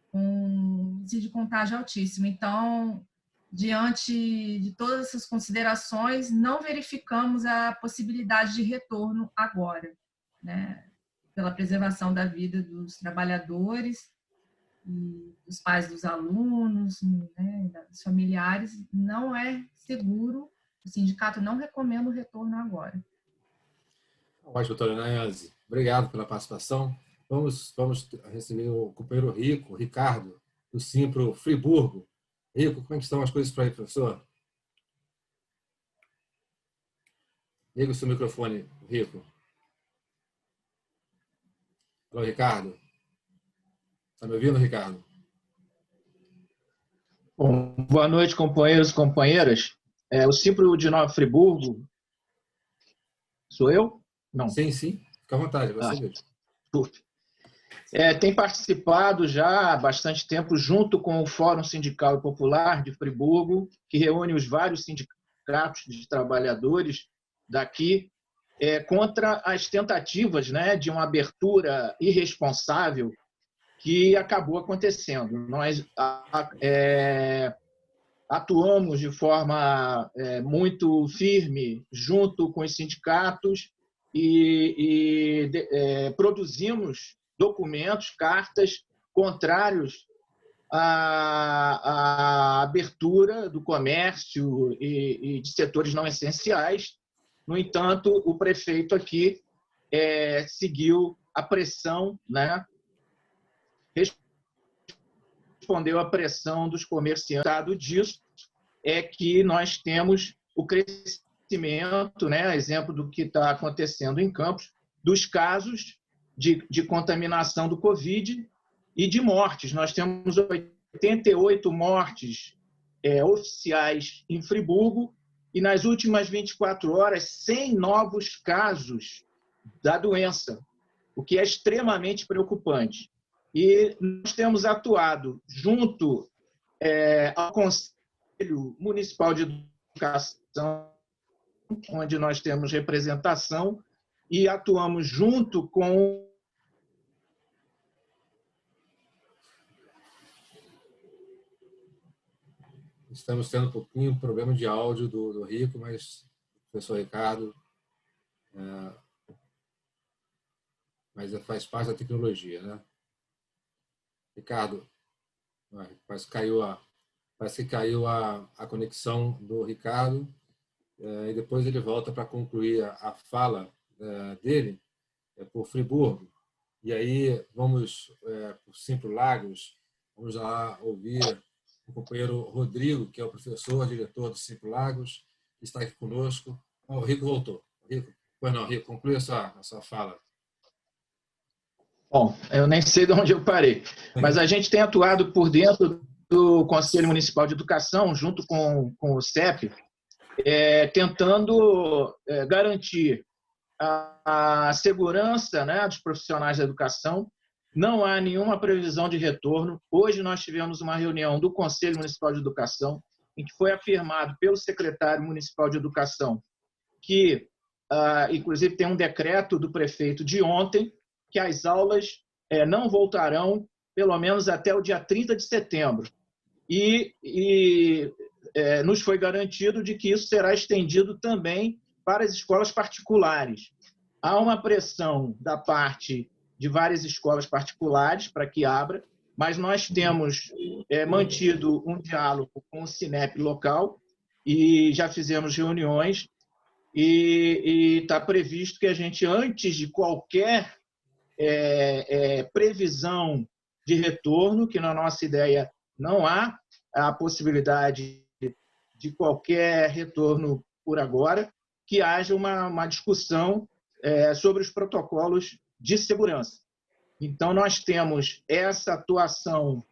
com índice de contágio altíssimo. Então, diante de todas essas considerações, não verificamos a possibilidade de retorno agora, né? Pela preservação da vida dos trabalhadores e dos pais dos alunos, né, dos familiares, não é seguro. O sindicato não recomenda o retorno agora. Ótimo, doutora Anaiase. Obrigado pela participação. Vamos receber o companheiro Ricardo, do Simpro Friburgo. Rico, como é que estão as coisas para aí, professor? Liga o seu microfone, Rico. Alô, Ricardo. Está me ouvindo, Ricardo? Bom, boa noite, companheiros e companheiras. O Simpro de Nova Friburgo. Sou eu? Não. Sim. Fica à vontade, você mesmo. Tem participado já há bastante tempo, junto com o Fórum Sindical e Popular de Friburgo, que reúne os vários sindicatos de trabalhadores daqui, contra as tentativas, né, de uma abertura irresponsável que acabou acontecendo. Nós atuamos de forma muito firme junto com os sindicatos e produzimos documentos, cartas contrários à abertura do comércio e de setores não essenciais. No entanto, o prefeito aqui seguiu a pressão, né? Respondeu à pressão dos comerciantes. O resultado disso é que nós temos o crescimento, né, exemplo do que está acontecendo em Campos, dos casos de contaminação do Covid e de mortes. Nós temos 88 mortes oficiais em Friburgo e, nas últimas 24 horas, 100 novos casos da doença, o que é extremamente preocupante. E nós temos atuado junto ao Conselho Municipal de Educação, onde nós temos representação, e atuamos junto com... Estamos tendo um pouquinho de problema de áudio do Rico, mas o professor Ricardo... mas faz parte da tecnologia, né? Ricardo, parece que caiu a conexão do Ricardo, e depois ele volta para concluir a fala dele por Friburgo. E aí vamos, por Simples Lagos, vamos lá ouvir o companheiro Rodrigo, que é o professor, diretor do Simples Lagos, que está aqui conosco. O Rico voltou. Rico, conclui a sua fala. Bom, eu nem sei de onde eu parei, mas a gente tem atuado por dentro do Conselho Municipal de Educação, junto com o CEP, tentando garantir a segurança, né, dos profissionais da educação. Não há nenhuma previsão de retorno. Hoje nós tivemos uma reunião do Conselho Municipal de Educação, em que foi afirmado pelo secretário municipal de Educação que, inclusive, tem um decreto do prefeito de ontem, que as aulas não voltarão pelo menos até o dia 30 de setembro. E nos foi garantido de que isso será estendido também para as escolas particulares. Há uma pressão da parte de várias escolas particulares para que abra, mas nós temos mantido um diálogo com o Cinep local e já fizemos reuniões e está previsto que a gente, antes de qualquer previsão de retorno, que na nossa ideia não há a possibilidade de qualquer retorno por agora, que haja uma discussão sobre os protocolos de segurança. Então, nós temos essa atuação,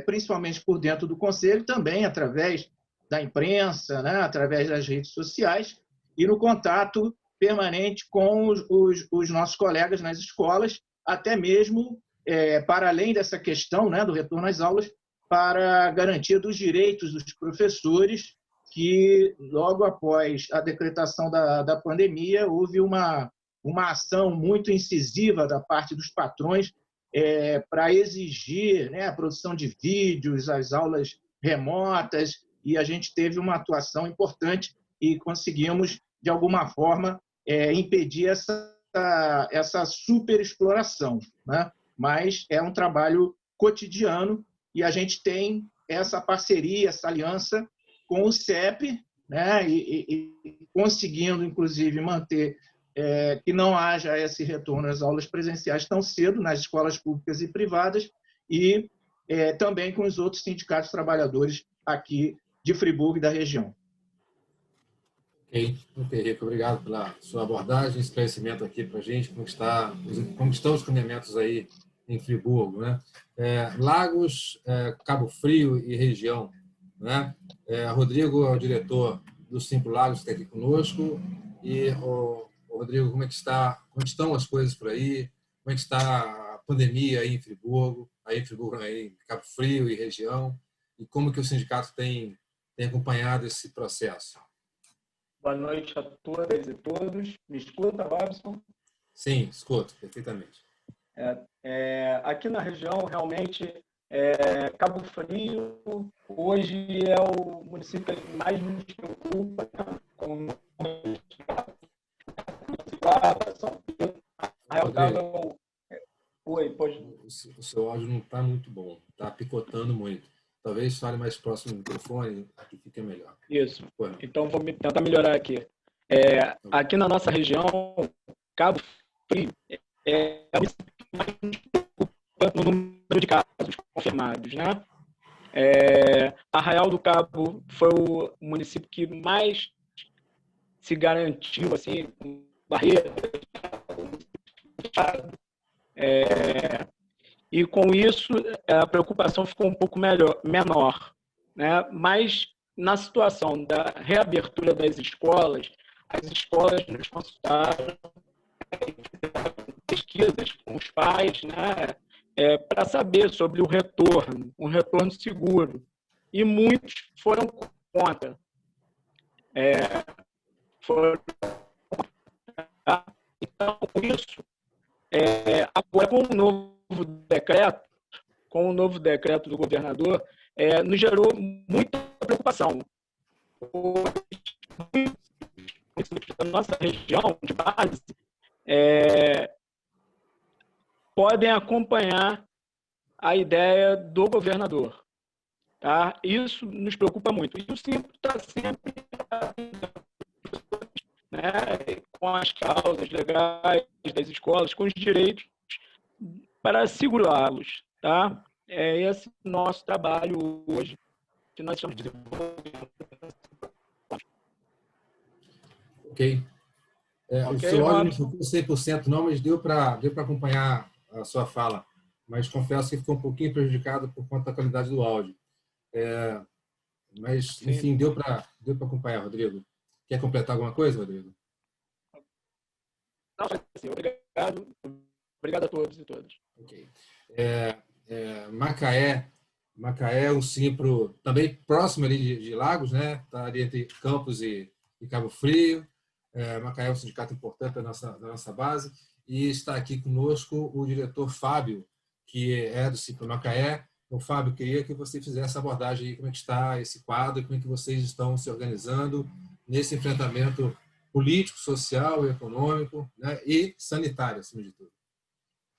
principalmente por dentro do Conselho, também através da imprensa, né, através das redes sociais, e no contato permanente com os nossos colegas nas escolas, até mesmo para além dessa questão, né, do retorno às aulas, para a garantia dos direitos dos professores, que logo após a decretação da pandemia houve uma ação muito incisiva da parte dos patrões para exigir, né, a produção de vídeos, as aulas remotas, e a gente teve uma atuação importante e conseguimos, de alguma forma, impedir essa superexploração, né? Mas é um trabalho cotidiano e a gente tem essa parceria, essa aliança com o CEP, né? E conseguindo, inclusive, manter que não haja esse retorno às aulas presenciais tão cedo nas escolas públicas e privadas e também com os outros sindicatos trabalhadores aqui de Friburgo e da região. Ok, Rico, obrigado pela sua abordagem, esclarecimento aqui para a gente, como estão os caminhamentos aí em Friburgo, né? Lagos, Cabo Frio e região, né? Rodrigo é o diretor do Simples Lagos, que está aqui conosco, e Rodrigo, como estão as coisas por aí? Como é que está a pandemia aí em Friburgo, aí em Cabo Frio e região, e como que o sindicato tem acompanhado esse processo? Boa noite a todas e todos. Me escuta, Robson? Sim, escuto, perfeitamente. Aqui na região, realmente, Cabo Frio hoje é o município que mais nos preocupa, né? Com Oi, pode... O seu áudio não está muito bom, está picotando muito. Talvez fale mais próximo do microfone, aqui fica melhor. Isso. Então, vou tentar melhorar aqui. Aqui na nossa região, Cabo Frio é o município que mais nos preocupa no número de casos confirmados, né? Arraial do Cabo foi o município que mais se garantiu assim, com barreiras. E com isso a preocupação ficou um pouco menor, né? Mas na situação da reabertura das escolas, as escolas nos consultaram, pesquisas com os pais, né? Para saber sobre o retorno, um retorno seguro. E muitos foram contra. Então, isso, agora com o novo decreto do governador, nos gerou muita preocupação. Da nossa região de base podem acompanhar a ideia do governador. Tá? Isso nos preocupa muito. E o Simpro está sempre, né, com as causas legais das escolas, com os direitos, para segurá-los. Tá? É esse nosso trabalho hoje, que nós estamos desenvolvendo. Ok. O seu áudio não ficou 100% não, mas deu para acompanhar a sua fala. Mas confesso que ficou um pouquinho prejudicado por conta da qualidade do áudio. Mas, enfim, deu para acompanhar, Rodrigo. Quer completar alguma coisa, Rodrigo? Não, sim, obrigado. Obrigado a todos e todas. Ok. Macaé é um Simpro também próximo ali de Lagos, né? Está ali entre Campos e Cabo Frio. Macaé é um sindicato importante da nossa base. E está aqui conosco o diretor Fábio, que é do Simpro Macaé. Então, Fábio, queria que você fizesse a abordagem aí, como é que está esse quadro, como é que vocês estão se organizando nesse enfrentamento político, social, econômico, né, e sanitário, acima de tudo.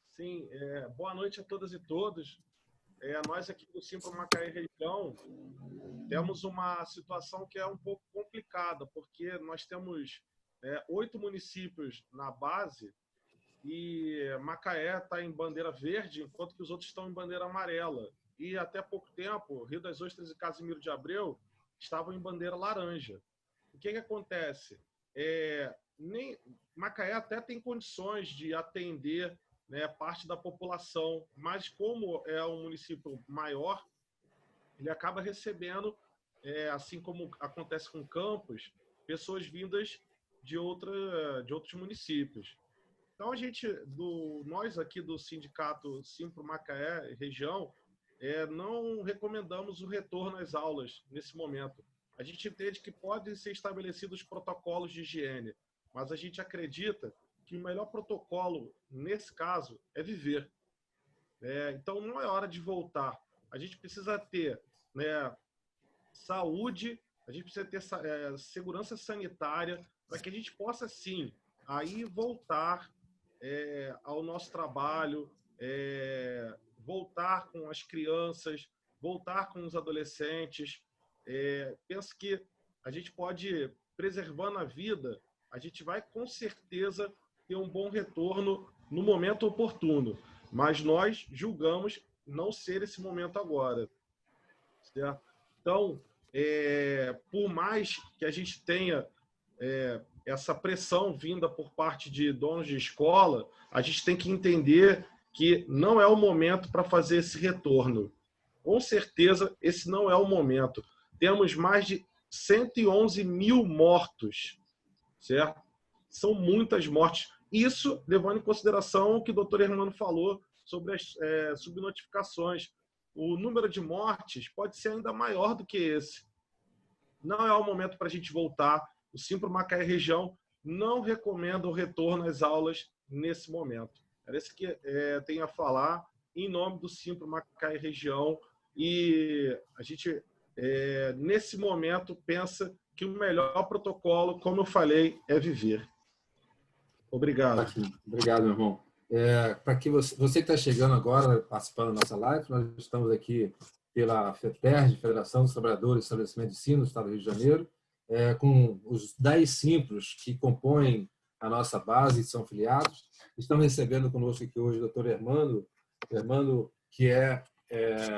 Sim, boa noite a todas e todos. Nós aqui do Simpro Macaé região temos uma situação que é um pouco complicada, porque nós temos 8 municípios na base e Macaé está em bandeira verde, enquanto que os outros estão em bandeira amarela. E até pouco tempo, Rio das Ostras e Casimiro de Abreu estavam em bandeira laranja. O que acontece? Macaé até tem condições de atender, né, parte da população, mas como é um município maior, ele acaba recebendo, assim como acontece com Campos, pessoas vindas de outros municípios. Então, nós aqui do Sindicato Simpro Macaé região, não recomendamos o retorno às aulas nesse momento. A gente entende que podem ser estabelecidos protocolos de higiene, mas a gente acredita que o melhor protocolo, nesse caso, é viver. Então, não é hora de voltar. A gente precisa ter, né, saúde, a gente precisa ter segurança sanitária para que a gente possa, sim, aí voltar ao nosso trabalho, voltar com as crianças, voltar com os adolescentes. Penso que a gente pode, preservando a vida, a gente vai com certeza ter um bom retorno no momento oportuno. Mas nós julgamos não ser esse momento agora. Certo? Então, por mais que a gente tenha essa pressão vinda por parte de donos de escola, a gente tem que entender que não é o momento para fazer esse retorno. Com certeza, esse não é o momento. Temos mais de 111 mil mortos, certo? São muitas mortes. Isso levando em consideração o que o doutor Hermano falou sobre as subnotificações. O número de mortes pode ser ainda maior do que esse. Não é o momento para a gente voltar. O Simpro Macaé região não recomenda o retorno às aulas nesse momento. Era isso que tenho a falar em nome do Simpro Macaé região. E a gente, nesse momento, pensa que o melhor protocolo, como eu falei, é viver. Obrigado. Obrigado, meu irmão. Para que você que está chegando agora, participando da nossa live, nós estamos aqui pela FETERJ, Federação dos Trabalhadores do Estabelecimento de Ensino do Estado do Rio de Janeiro, com os 10 Simpros que compõem a nossa base e são filiados. Estamos recebendo conosco aqui hoje o doutor Hermano, que é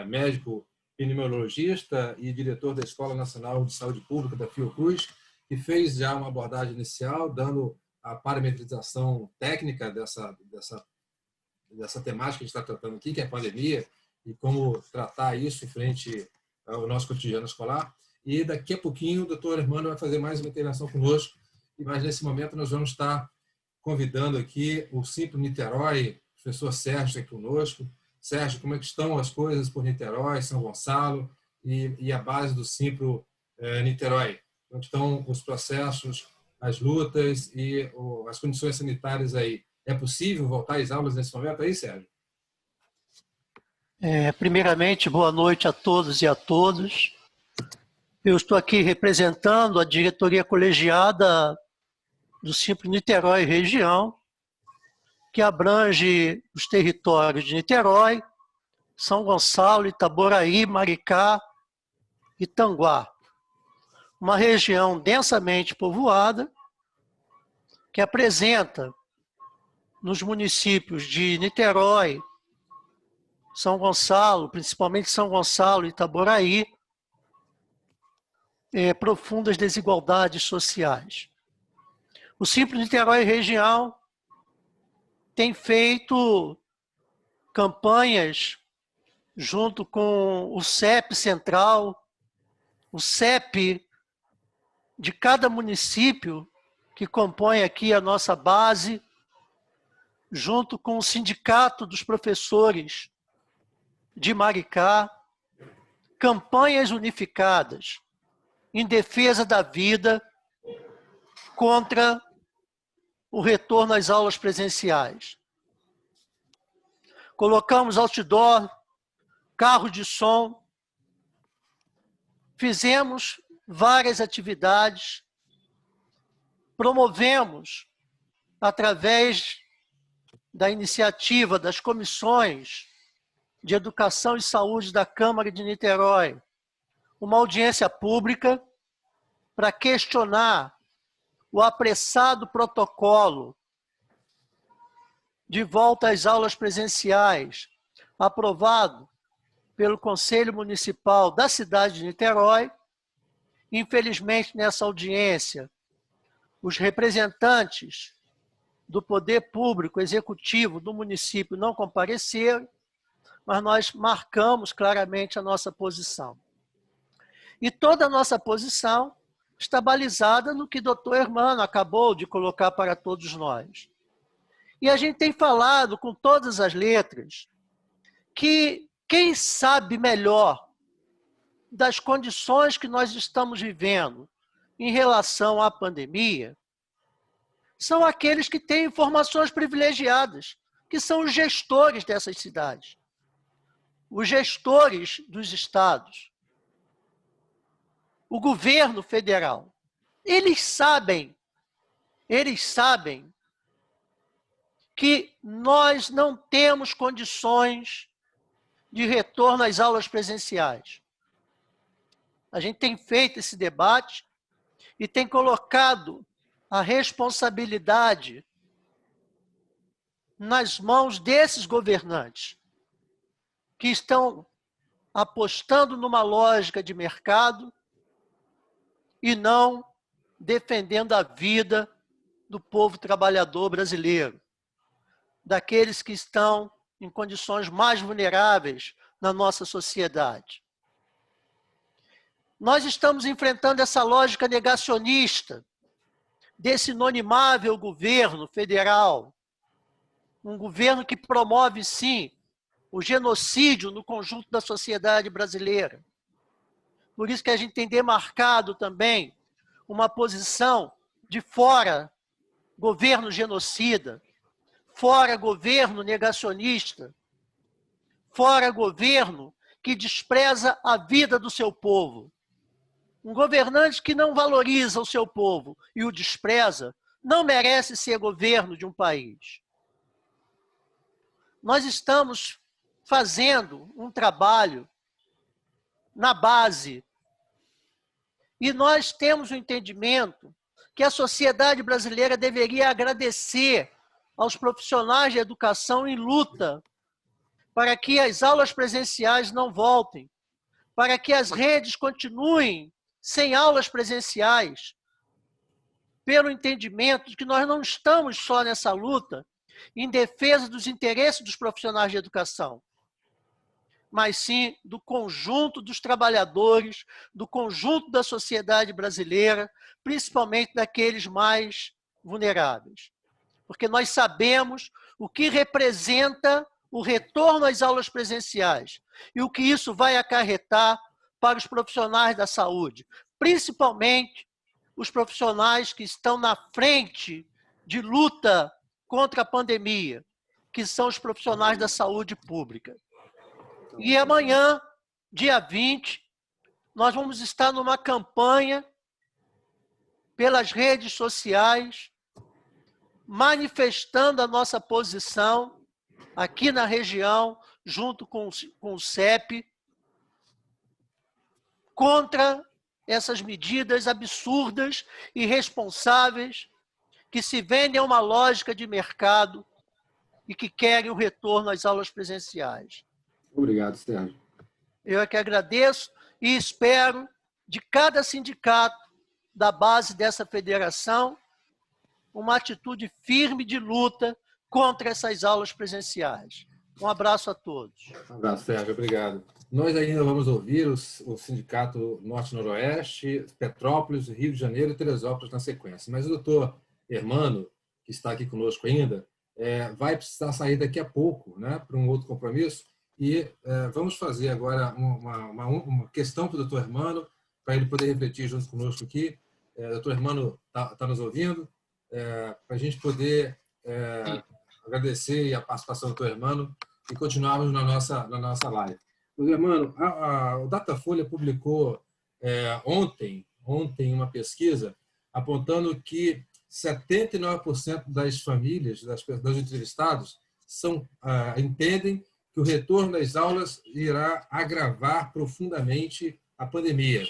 médico pneumologista e diretor da Escola Nacional de Saúde Pública da Fiocruz, que fez já uma abordagem inicial, dando a parametrização técnica dessa temática que a gente está tratando aqui, que é a pandemia, e como tratar isso frente ao nosso cotidiano escolar. E daqui a pouquinho o doutor Hermano vai fazer mais uma interação conosco, mas nesse momento nós vamos estar convidando aqui o Simpro Niterói, o professor Sérgio aqui conosco. Sérgio, como é que estão as coisas por Niterói, São Gonçalo e a base do Simpro Niterói? Onde estão os processos, as lutas e as condições sanitárias aí? É possível voltar às aulas nesse momento aí, Sérgio? Primeiramente, boa noite a todos e a todas. Eu estou aqui representando a diretoria colegiada do Simpro Niterói Região, que abrange os territórios de Niterói, São Gonçalo, Itaboraí, Maricá e Tanguá. Uma região densamente povoada, que apresenta nos municípios de Niterói, São Gonçalo, principalmente São Gonçalo e Itaboraí, profundas desigualdades sociais. O Simpro Niterói Região tem feito campanhas junto com o CEP Central, o CEP de cada município que compõe aqui a nossa base, junto com o Sindicato dos Professores de Maricá, campanhas unificadas em defesa da vida contra o retorno às aulas presenciais. Colocamos outdoor, carro de som, fizemos várias atividades, promovemos, através da iniciativa das comissões de Educação e Saúde da Câmara de Niterói, uma audiência pública para questionar o apressado protocolo de volta às aulas presenciais, aprovado pelo Conselho Municipal da cidade de Niterói. Infelizmente, nessa audiência, os representantes do poder público executivo do município não compareceram, mas nós marcamos claramente a nossa posição. E toda a nossa posição está balizada no que o doutor Hermano acabou de colocar para todos nós. E a gente tem falado com todas as letras que quem sabe melhor das condições que nós estamos vivendo em relação à pandemia são aqueles que têm informações privilegiadas, que são os gestores dessas cidades, os gestores dos estados, o governo federal. Eles sabem que nós não temos condições de retorno às aulas presenciais. A gente tem feito esse debate e tem colocado a responsabilidade nas mãos desses governantes que estão apostando numa lógica de mercado e não defendendo a vida do povo trabalhador brasileiro, daqueles que estão em condições mais vulneráveis na nossa sociedade. Nós estamos enfrentando essa lógica negacionista desse inonimável governo federal, um governo que promove, sim, o genocídio no conjunto da sociedade brasileira. Por isso que a gente tem demarcado também uma posição de fora governo genocida, fora governo negacionista, fora governo que despreza a vida do seu povo. Um governante que não valoriza o seu povo e o despreza não merece ser governo de um país. Nós estamos fazendo um trabalho na base e nós temos o entendimento que a sociedade brasileira deveria agradecer aos profissionais de educação em luta para que as aulas presenciais não voltem, para que as redes continuem sem aulas presenciais, pelo entendimento de que nós não estamos só nessa luta em defesa dos interesses dos profissionais de educação, mas sim do conjunto dos trabalhadores, do conjunto da sociedade brasileira, principalmente daqueles mais vulneráveis. Porque nós sabemos o que representa o retorno às aulas presenciais e o que isso vai acarretar para os profissionais da saúde, principalmente os profissionais que estão na frente de luta contra a pandemia, que são os profissionais da saúde pública. E amanhã, dia 20, nós vamos estar numa campanha pelas redes sociais, manifestando a nossa posição aqui na região, junto com o CEP, contra essas medidas absurdas e irresponsáveis que se vendem a uma lógica de mercado e que querem o retorno às aulas presenciais. Obrigado, Sérgio. Eu é que agradeço e espero de cada sindicato da base dessa federação uma atitude firme de luta contra essas aulas presenciais. Um abraço a todos. Um abraço, Sérgio. Obrigado. Nós ainda vamos ouvir o Sindicato Norte-Noroeste, Petrópolis, Rio de Janeiro e Teresópolis na sequência. Mas o doutor Hermano, que está aqui conosco ainda, vai precisar sair daqui a pouco, né, para um outro compromisso. E vamos fazer agora uma questão para o doutor Hermano, para ele poder refletir junto conosco aqui. Doutor Hermano está nos ouvindo? Para a gente poder agradecer a participação do doutor Hermano e continuarmos na nossa live. Doutor Hermano, o Datafolha publicou ontem uma pesquisa apontando que 79% das famílias, dos entrevistados, entendem que o retorno das aulas irá agravar profundamente a pandemia.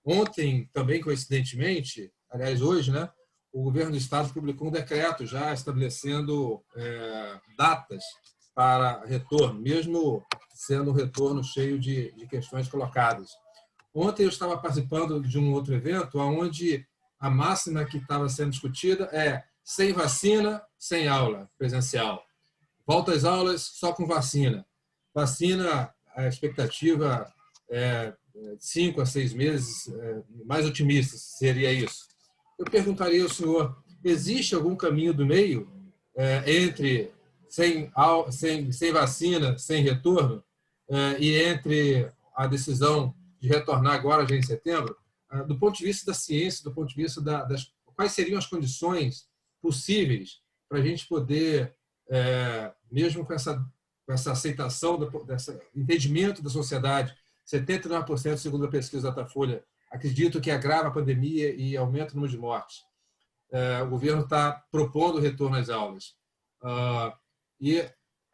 Ontem, também coincidentemente, aliás, hoje, né, o governo do estado publicou um decreto já estabelecendo datas para retorno, mesmo sendo um retorno cheio de questões colocadas. Ontem eu estava participando de um outro evento onde a máxima que estava sendo discutida é sem vacina, sem aula presencial. Volta às aulas só com vacina. Vacina, a expectativa é 5 a 6 meses, mais otimista seria isso. Eu perguntaria ao senhor, existe algum caminho do meio entre sem vacina, sem retorno, e entre a decisão de retornar agora, já em setembro, do ponto de vista da ciência, do ponto de vista quais seriam as condições possíveis para a gente poder, mesmo com essa aceitação, desse entendimento da sociedade, 79%, segundo a pesquisa da Datafolha, acredito que agrava a pandemia e aumenta o número de mortes. O governo está propondo o retorno às aulas. E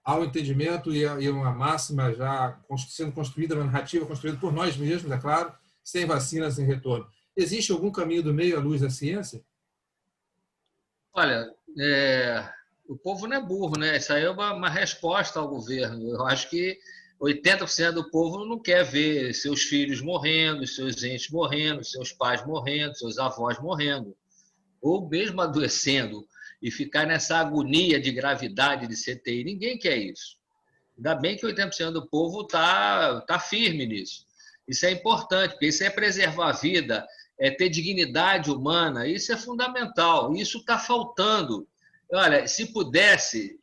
há um entendimento e uma máxima já sendo construída, uma narrativa construída por nós mesmos, é claro, sem vacina, sem retorno. Existe algum caminho do meio à luz da ciência? Olha, o povo não é burro, né? Isso aí é uma resposta ao governo. Eu acho que 80% do povo não quer ver seus filhos morrendo, seus entes morrendo, seus pais morrendo, seus avós morrendo, ou mesmo adoecendo, e ficar nessa agonia de gravidade de CTI. Ninguém quer isso. Ainda bem que 80% do povo tá firme nisso. Isso é importante, porque isso é preservar a vida, é ter dignidade humana, isso é fundamental, isso está faltando. Olha, se pudesse,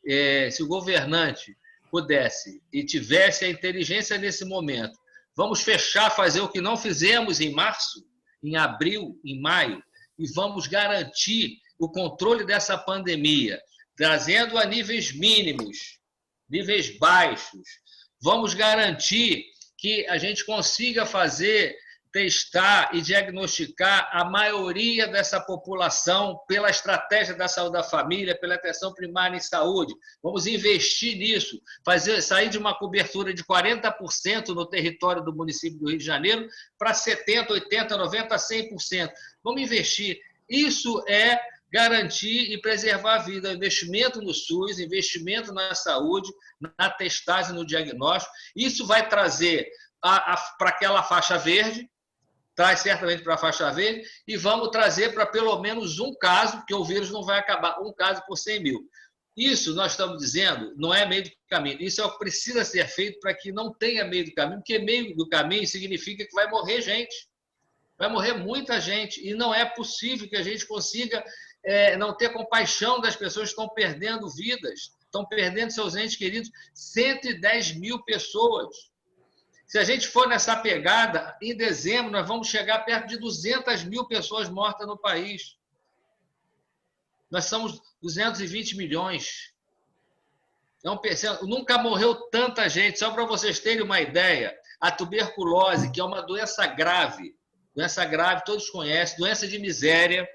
se o governante pudesse e tivesse a inteligência nesse momento, vamos fechar, fazer o que não fizemos em março, em abril, em maio, e vamos garantir o controle dessa pandemia, trazendo a níveis mínimos, níveis baixos. Vamos garantir que a gente consiga testar e diagnosticar a maioria dessa população pela estratégia da saúde da família, pela atenção primária em saúde. Vamos investir nisso, sair de uma cobertura de 40% no território do município do Rio de Janeiro para 70%, 80%, 90%, 100%. Vamos investir. Isso é garantir e preservar a vida, investimento no SUS, investimento na saúde, na testagem, no diagnóstico. Isso vai trazer para aquela faixa verde, traz certamente para a faixa verde, e vamos trazer para pelo menos um caso, porque o vírus não vai acabar, um caso por 100 mil. Isso, nós estamos dizendo, não é meio do caminho. Isso é o que precisa ser feito para que não tenha meio do caminho, porque meio do caminho significa que vai morrer gente. Vai morrer muita gente. E não é possível que a gente consiga não ter compaixão das pessoas que estão perdendo vidas, estão perdendo seus entes queridos. 110 mil pessoas. Se a gente for nessa pegada, em dezembro nós vamos chegar perto de 200 mil pessoas mortas no país. Nós somos 220 milhões. Então, nunca morreu tanta gente. Só para vocês terem uma ideia, a tuberculose, que é uma doença grave, todos conhecem, doença de miséria,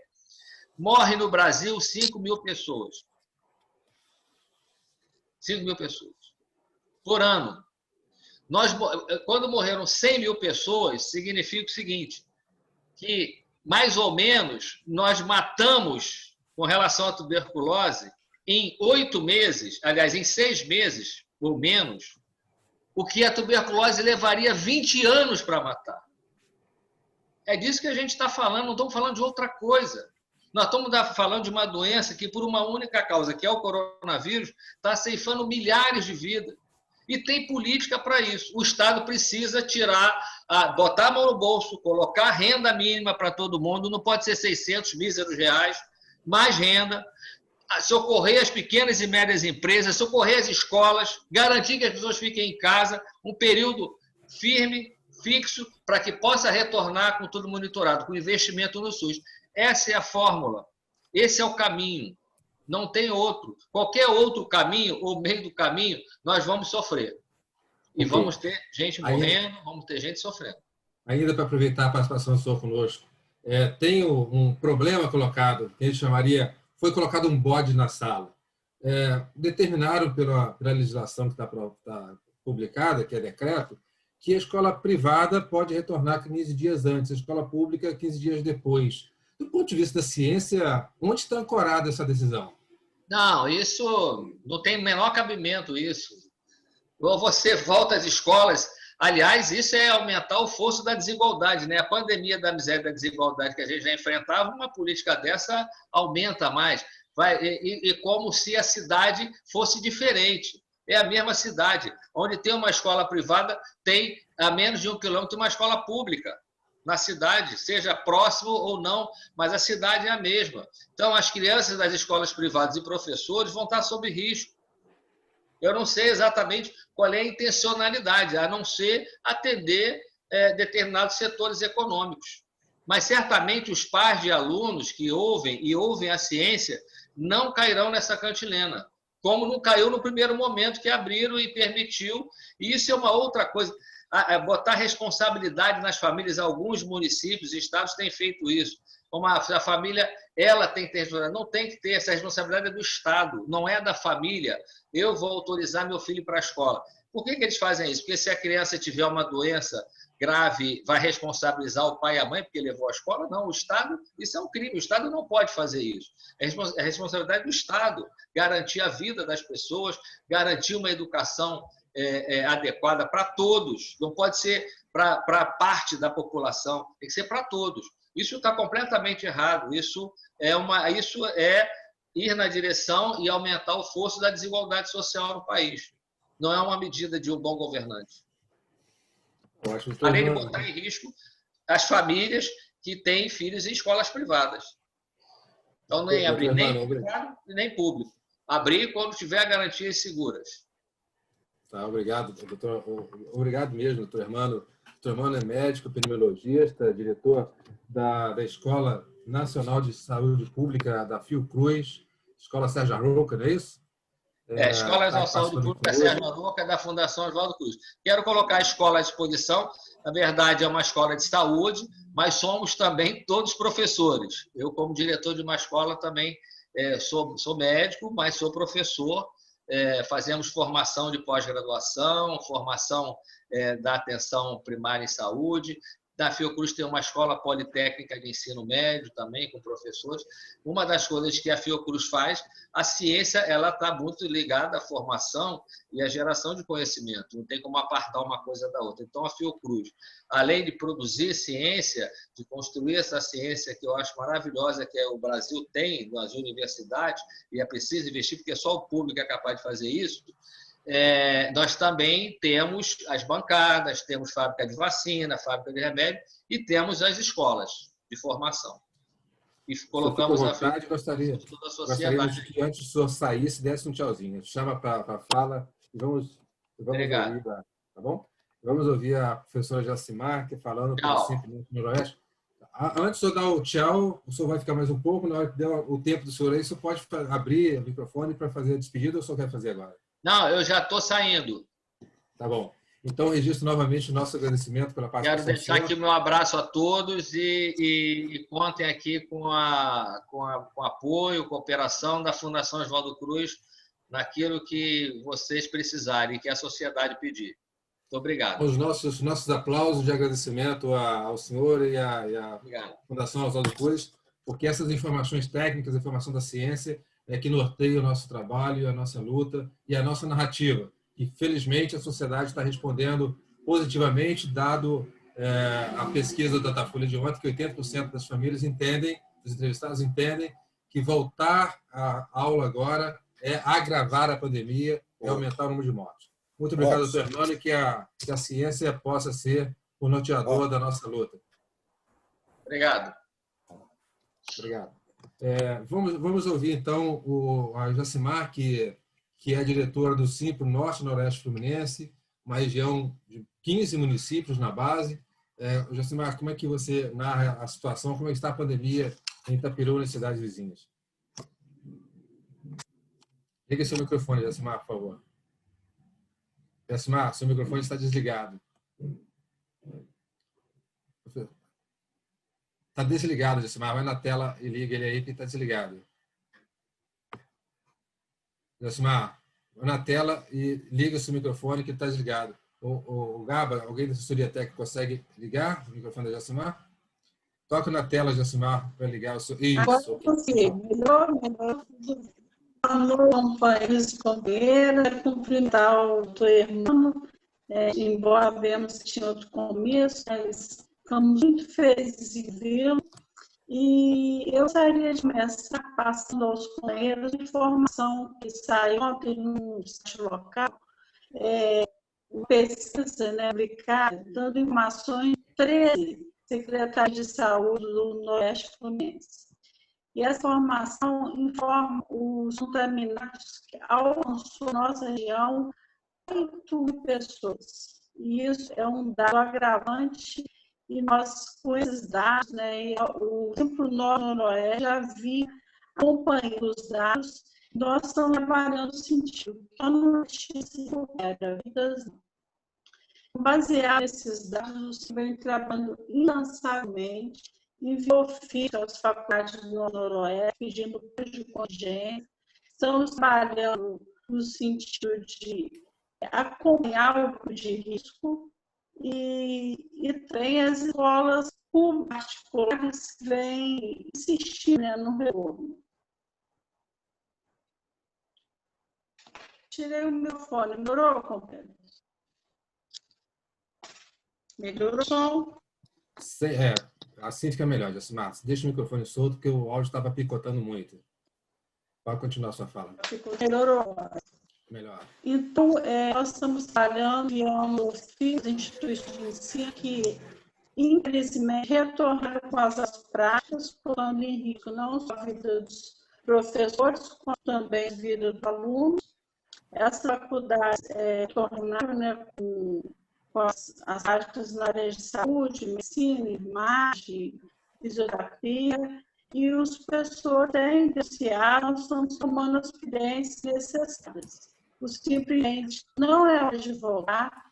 morre no Brasil 5 mil pessoas. 5 mil pessoas por ano. Quando morreram 100 mil pessoas, significa o seguinte, que mais ou menos nós matamos, com relação à tuberculose, em 8 meses, aliás, em 6 meses ou menos, o que a tuberculose levaria 20 anos para matar. É disso que a gente está falando, não estamos falando de outra coisa. Nós estamos falando de uma doença que, por uma única causa, que é o coronavírus, está ceifando milhares de vidas. E tem política para isso. O Estado precisa botar a mão no bolso, colocar renda mínima para todo mundo, não pode ser 600 míseros reais, mais renda, socorrer as pequenas e médias empresas, socorrer as escolas, garantir que as pessoas fiquem em casa, um período firme, fixo, para que possa retornar com tudo monitorado, com investimento no SUS. Essa é a fórmula, esse é o caminho, não tem outro. Qualquer outro caminho, ou meio do caminho, nós vamos sofrer. E vamos ter gente morrendo, vamos ter gente sofrendo. Ainda para aproveitar a participação sua conosco, tem um problema colocado, que a gente chamaria, foi colocado um bode na sala. Determinaram pela legislação que está publicada, que é decreto, que a escola privada pode retornar 15 dias antes, a escola pública 15 dias depois. Do ponto de vista da ciência, onde está ancorada essa decisão? Não, isso não tem o menor cabimento, isso. Ou você volta às escolas. Aliás, isso é aumentar o fosso da desigualdade, né? A pandemia da miséria e da desigualdade que a gente já enfrentava, uma política dessa aumenta mais. Como se a cidade fosse diferente. É a mesma cidade. Onde tem uma escola privada, tem a menos de 1 quilômetro uma escola pública na cidade, seja próximo ou não, mas a cidade é a mesma. Então, as crianças das escolas privadas e professores vão estar sob risco. Eu não sei exatamente qual é a intencionalidade, a não ser atender determinados setores econômicos. Mas, certamente, os pais de alunos que ouvem a ciência não cairão nessa cantilena, como não caiu no primeiro momento que abriram e permitiu. E isso é uma outra coisa. Botar responsabilidade nas famílias. Alguns municípios e estados têm feito isso. Como a família, ela tem que ter responsabilidade. Não tem que ter, essa responsabilidade é do Estado, não é da família. Eu vou autorizar meu filho para a escola. Por que eles fazem isso? Porque se a criança tiver uma doença grave, vai responsabilizar o pai e a mãe porque levou à escola? Não, o Estado, isso é um crime, o Estado não pode fazer isso. É a responsabilidade do Estado garantir a vida das pessoas, garantir uma educação adequada para todos, não pode ser para parte da população, tem que ser para todos. Isso está completamente errado, isso é ir na direção e aumentar o fosso da desigualdade social no país. Não é uma medida de um bom governante. Além de botar em risco as famílias que têm filhos em escolas privadas. Então, nem abrir nem privado nem público. Abrir quando tiver garantias seguras. Tá, obrigado, doutor. Obrigado mesmo, doutor Hermano. Doutor Hermano é médico, epidemiologista, diretor da Escola Nacional de Saúde Pública da Fiocruz, Escola Sérgio Arouca, não é isso? Escola Nacional de Saúde Pública Sérgio Arouca, da Fundação Oswaldo Cruz. Quero colocar a escola à disposição. Na verdade, é uma escola de saúde, mas somos também todos professores. Eu, como diretor de uma escola, também sou médico, mas sou professor. Fazemos formação de pós-graduação, formação da atenção primária em saúde, Da Fiocruz tem uma escola politécnica de ensino médio também, com professores. Uma das coisas que a Fiocruz faz, a ciência ela está muito ligada à formação e à geração de conhecimento. Não tem como apartar uma coisa da outra. Então, a Fiocruz, além de produzir ciência, de construir essa ciência que eu acho maravilhosa, que o Brasil tem nas universidades, e é preciso investir, porque só o público é capaz de fazer isso, nós também temos as bancadas, temos fábrica de vacina, fábrica de remédio e temos as escolas de formação. E colocamos à vontade, gostaria de que antes do senhor saísse, desse um tchauzinho. Chama para a fala e vamos ouvir, tá bom? Vamos ouvir a professora Jacimar, que falando pelo Simples Noroeste. Antes de eu dar o tchau, o senhor vai ficar mais um pouco, na hora que der o tempo do senhor aí, o senhor pode abrir o microfone para fazer a despedida ou o senhor quer fazer agora? Não, eu já estou saindo. Tá bom. Então, registro novamente o nosso agradecimento pela participação. Quero deixar aqui o meu abraço a todos e contem aqui com o apoio, cooperação da Fundação Oswaldo Cruz naquilo que vocês precisarem, que a sociedade pedir. Muito obrigado. Os nossos aplausos de agradecimento ao senhor e à Fundação Oswaldo Cruz, porque essas informações técnicas, a informação da ciência, é que norteia o nosso trabalho, a nossa luta e a nossa narrativa. E, felizmente, a sociedade está respondendo positivamente, dado a pesquisa da Datafolha de ontem, que 80% das famílias entendem, dos entrevistados entendem, que voltar à aula agora é agravar a pandemia, é aumentar o número de mortes. Muito obrigado, doutor Hernani, que a ciência possa ser o norteador da nossa luta. Obrigado. Obrigado. Vamos ouvir, então, a Jacimar, que é diretora do Simpro Norte e Noroeste Fluminense, uma região de 15 municípios na base. Jacimar, como é que você narra a situação, como é que está a pandemia em Itaperuna e cidades vizinhas? Liga seu microfone, Jacimar, por favor. Jacimar, seu microfone está desligado. Está desligado, Jacimar. Vai na tela e liga ele aí, que está desligado. Jacimar, vai na tela e liga o seu microfone, que está desligado. O Gaba, alguém da assessoria técnica consegue ligar o microfone da Jacimar? Toca na tela, Jacimar, para ligar o seu... Isso. Agora melhor. Companheiros e companheiras, cumprimentar o doutor Hernani, embora sabemos que tinha outro começo, mas ficamos muito felizes em vê-lo. E eu gostaria de começar passando aos companheiros informação que saiu ontem no site local, pesquisa publicada, dando informações de 13 secretários de saúde do Noroeste Fluminense. E essa informação informa os contaminados que alcançou nossa região 8.000 pessoas. E isso é um dado agravante. E nós, com esses dados, o Simpro Noroeste já vinha acompanhando os dados, nós estamos trabalhando no sentido que a notícia recupera vidas. Baseado nesses dados, vem trabalhando incansavelmente, enviou ofício às faculdades do Noroeste, pedindo de contingência. Estamos trabalhando no sentido de acompanhar o grupo de risco e tem as escolas particulares que vêm insistir no retorno. Tirei o meu fone. Melhorou, companheiro? Melhorou o som? Assim fica melhor, Jacimar. Deixa o microfone solto, porque o áudio estava picotando muito. Pode continuar a sua fala. Melhorou. Melhor. Então, nós estamos trabalhando, enviando ofícios às instituições de ensino que, infelizmente, retornaram com as práticas, colocando em risco não só a vida dos professores, como também a vida dos alunos. Essas faculdades tornaram com as práticas na área de saúde, medicina, enfermagem, fisioterapia, e os professores têm denunciado, nós estamos tomando as providências necessárias. O simplesmente não é hora de voltar,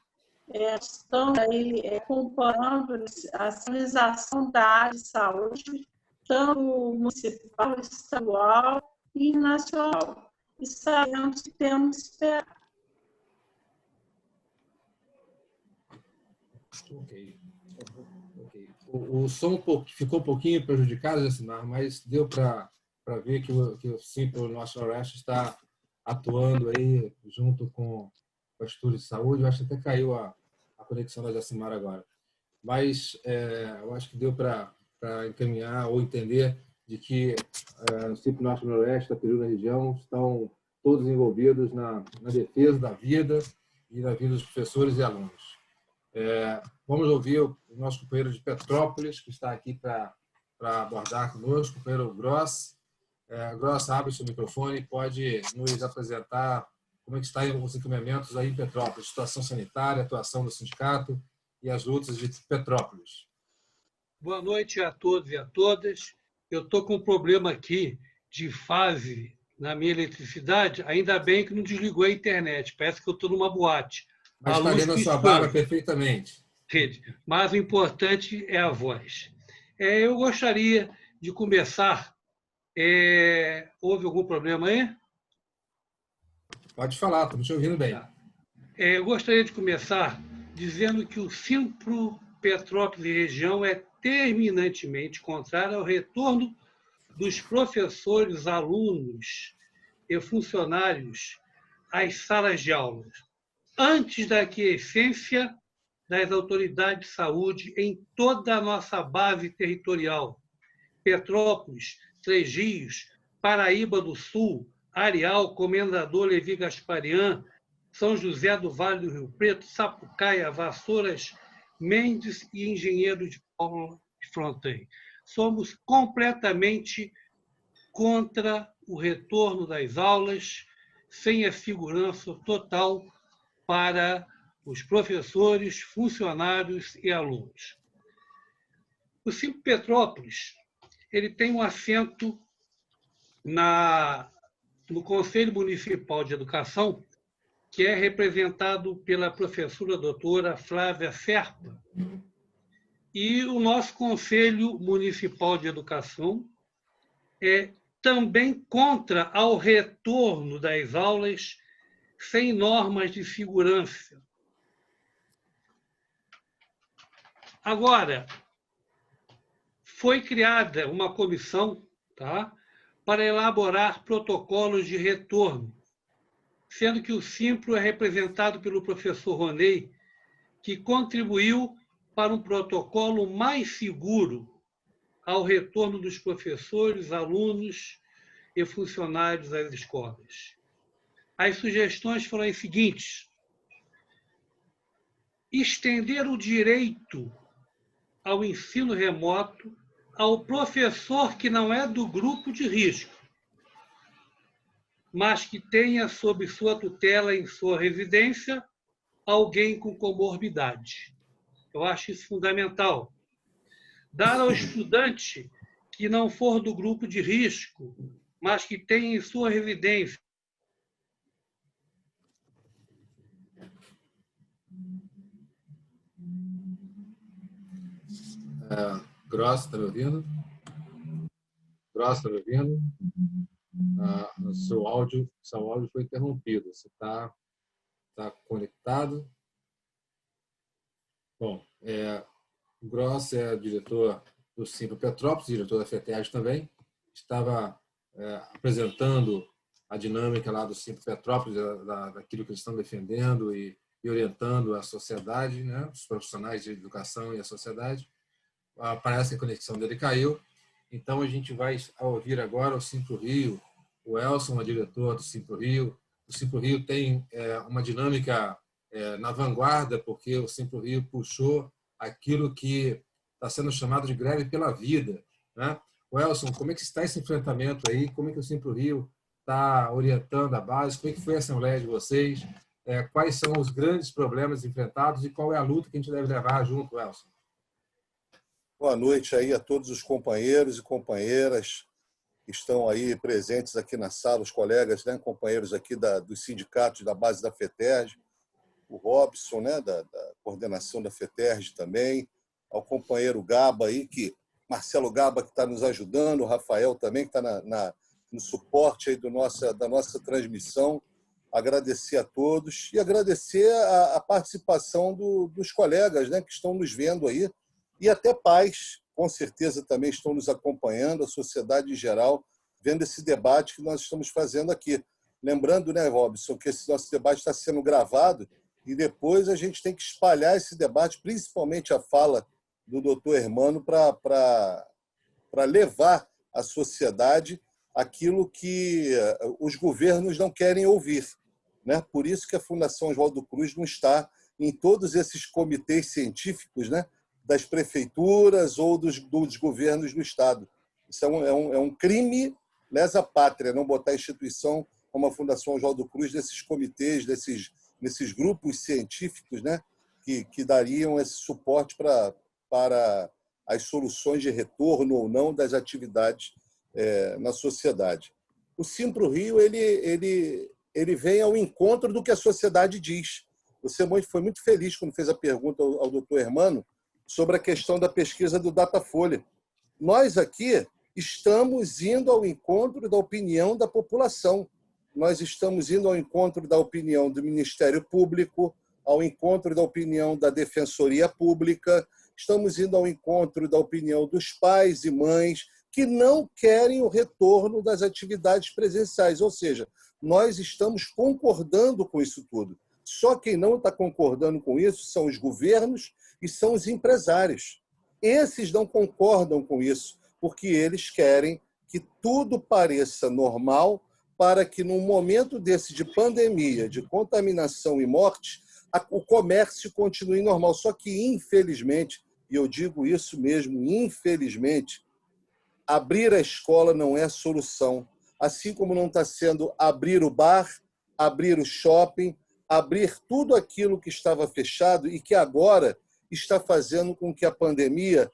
estão aí acompanhando a sinalização da área de saúde, tanto municipal, estadual e nacional. E sabemos que temos que esperar. Ok. O som ficou um pouquinho prejudicado, Jacimar, mas deu para ver que o Simpro Norte Noroeste está atuando aí junto com o Estúdio de Saúde. Eu acho que até caiu a conexão da Jacimar agora. Mas eu acho que deu para encaminhar ou entender de que o Simpro Norte Noroeste, a Peru da região, estão todos envolvidos na defesa da vida e da vida dos professores e alunos. Vamos ouvir o nosso companheiro de Petrópolis, que está aqui para abordar conosco, o companheiro Gross. Gross, abre seu microfone e pode nos apresentar como é que estão os encaminhamentos aí em Petrópolis, situação sanitária, atuação do sindicato e as lutas de Petrópolis. Boa noite a todos e a todas. Eu estou com um problema aqui de fase na minha eletricidade, ainda bem que não desligou a internet, parece que eu estou numa boate. Mas está vendo a sua barra perfeitamente. Mas o importante é a voz. Eu gostaria de começar... houve algum problema aí? Pode falar, estamos te ouvindo bem. Eu gostaria de começar dizendo que o Simpro Petrópolis e região é terminantemente contrário ao retorno dos professores, alunos e funcionários às salas de aulas, antes da aquiescência das autoridades de saúde em toda a nossa base territorial. Petrópolis, Três Rios, Paraíba do Sul, Areal, Comendador Levi Gasparian, São José do Vale do Rio Preto, Sapucaia, Vassouras, Mendes e Engenheiro de Paulo de Fronten. Somos completamente contra o retorno das aulas, sem a segurança total para os professores, funcionários e alunos. O Simpro Petrópolis ele tem um assento no Conselho Municipal de Educação, que é representado pela professora doutora Flávia Serpa. E o nosso Conselho Municipal de Educação é também contra ao retorno das aulas sem normas de segurança. Agora, foi criada uma comissão, para elaborar protocolos de retorno, sendo que o Simpro é representado pelo professor Ronei, que contribuiu para um protocolo mais seguro ao retorno dos professores, alunos e funcionários das escolas. As sugestões foram as seguintes: estender o direito ao ensino remoto ao professor que não é do grupo de risco, mas que tenha sob sua tutela em sua residência alguém com comorbidade. Eu acho isso fundamental. Dar ao estudante que não for do grupo de risco, mas que tenha em sua residência Gross, está me ouvindo? Gross, está me ouvindo? O seu áudio foi interrompido. Você está conectado? Bom, o Gross é diretor do Simpro Petrópolis, diretor da FETERJ também. Estava apresentando a dinâmica lá do Simpro Petrópolis, daquilo que eles estão defendendo e orientando a sociedade, né, os profissionais de educação e a sociedade. Parece que a conexão dele caiu. Então, a gente vai ouvir agora o Simpro Rio. O Elson é diretor do Simpro Rio. O Simpro Rio tem uma dinâmica na vanguarda, porque o Simpro Rio puxou aquilo que está sendo chamado de greve pela vida, né? O Elson, como é que está esse enfrentamento aí? Como é que o Simpro Rio está orientando a base? Como é que foi a assembleia de vocês? Quais são os grandes problemas enfrentados e qual é a luta que a gente deve levar junto, Elson? Boa noite aí a todos os companheiros e companheiras que estão aí presentes aqui na sala, os colegas, né, companheiros aqui dos sindicatos da base da FETERJ, o Robson, né, da coordenação da FETERJ também, ao companheiro Gaba aí, Marcelo Gaba, que está nos ajudando, o Rafael também, que está no suporte aí da nossa transmissão. Agradecer a todos e agradecer a participação dos colegas, né, que estão nos vendo aí e até pais, com certeza, também estão nos acompanhando, a sociedade em geral, vendo esse debate que nós estamos fazendo aqui. Lembrando, né, Robson, que esse nosso debate está sendo gravado e depois a gente tem que espalhar esse debate, principalmente a fala do doutor Hermano, para levar à sociedade aquilo que os governos não querem ouvir, né? Por isso que a Fundação Oswaldo Cruz não está em todos esses comitês científicos, né, das prefeituras ou dos governos do Estado. Isso é um crime lesa pátria, não botar a instituição como a Fundação Oswaldo Cruz nesses comitês, nesses grupos científicos, né, que dariam esse suporte para as soluções de retorno ou não das atividades na sociedade. O Simpro Rio ele vem ao encontro do que a sociedade diz. Você foi muito feliz quando fez a pergunta ao doutor Hermano sobre a questão da pesquisa do Datafolha. Nós aqui estamos indo ao encontro da opinião da população. Nós estamos indo ao encontro da opinião do Ministério Público, ao encontro da opinião da Defensoria Pública, estamos indo ao encontro da opinião dos pais e mães que não querem o retorno das atividades presenciais. Ou seja, nós estamos concordando com isso tudo. Só quem não está concordando com isso são os governos e são os empresários. Esses não concordam com isso, porque eles querem que tudo pareça normal para que, num momento desse de pandemia, de contaminação e morte, o comércio continue normal. Só que, infelizmente, e eu digo isso mesmo, infelizmente, abrir a escola não é a solução. Assim como não está sendo abrir o bar, abrir o shopping, abrir tudo aquilo que estava fechado e que agora está fazendo com que a pandemia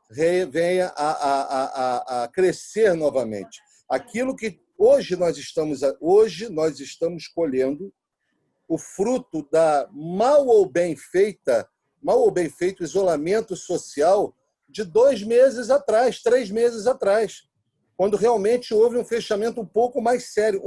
venha a crescer novamente. Aquilo que hoje nós estamos colhendo o fruto da mal ou bem feito isolamento social de 2 meses atrás, 3 meses atrás, quando realmente houve um fechamento um pouco mais sério.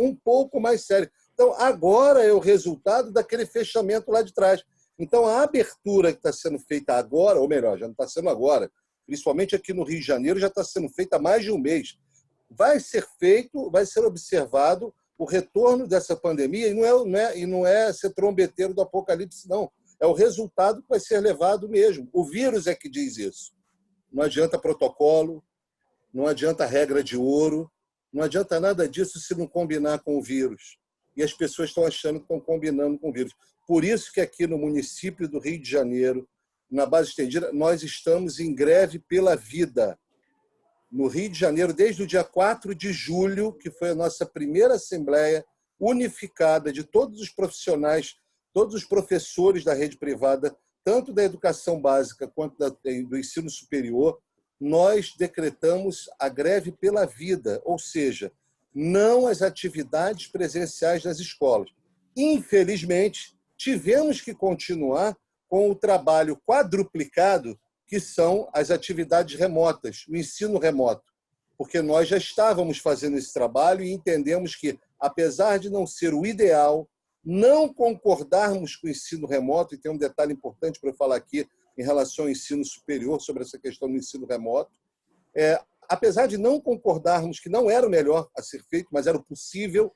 Então, agora é o resultado daquele fechamento lá de trás. Então, a abertura que está sendo feita agora, ou melhor, já não está sendo agora, principalmente aqui no Rio de Janeiro, já está sendo feita há mais de um mês. Vai ser observado o retorno dessa pandemia, e não é ser trombeteiro do apocalipse, não. É o resultado que vai ser levado mesmo. O vírus é que diz isso. Não adianta protocolo, não adianta regra de ouro, não adianta nada disso se não combinar com o vírus. E as pessoas estão achando que estão combinando com o vírus. Por isso que aqui no município do Rio de Janeiro, na base estendida, nós estamos em greve pela vida. No Rio de Janeiro, desde o dia 4 de julho, que foi a nossa primeira assembleia unificada de todos os profissionais, todos os professores da rede privada, tanto da educação básica quanto do ensino superior, nós decretamos a greve pela vida, ou seja, não as atividades presenciais das escolas. Infelizmente, tivemos que continuar com o trabalho quadruplicado, que são as atividades remotas, o ensino remoto, porque nós já estávamos fazendo esse trabalho e entendemos que, apesar de não ser o ideal, não concordarmos com o ensino remoto, e tem um detalhe importante para eu falar aqui em relação ao ensino superior, sobre essa questão do ensino remoto, apesar de não concordarmos que não era o melhor a ser feito, mas era o possível,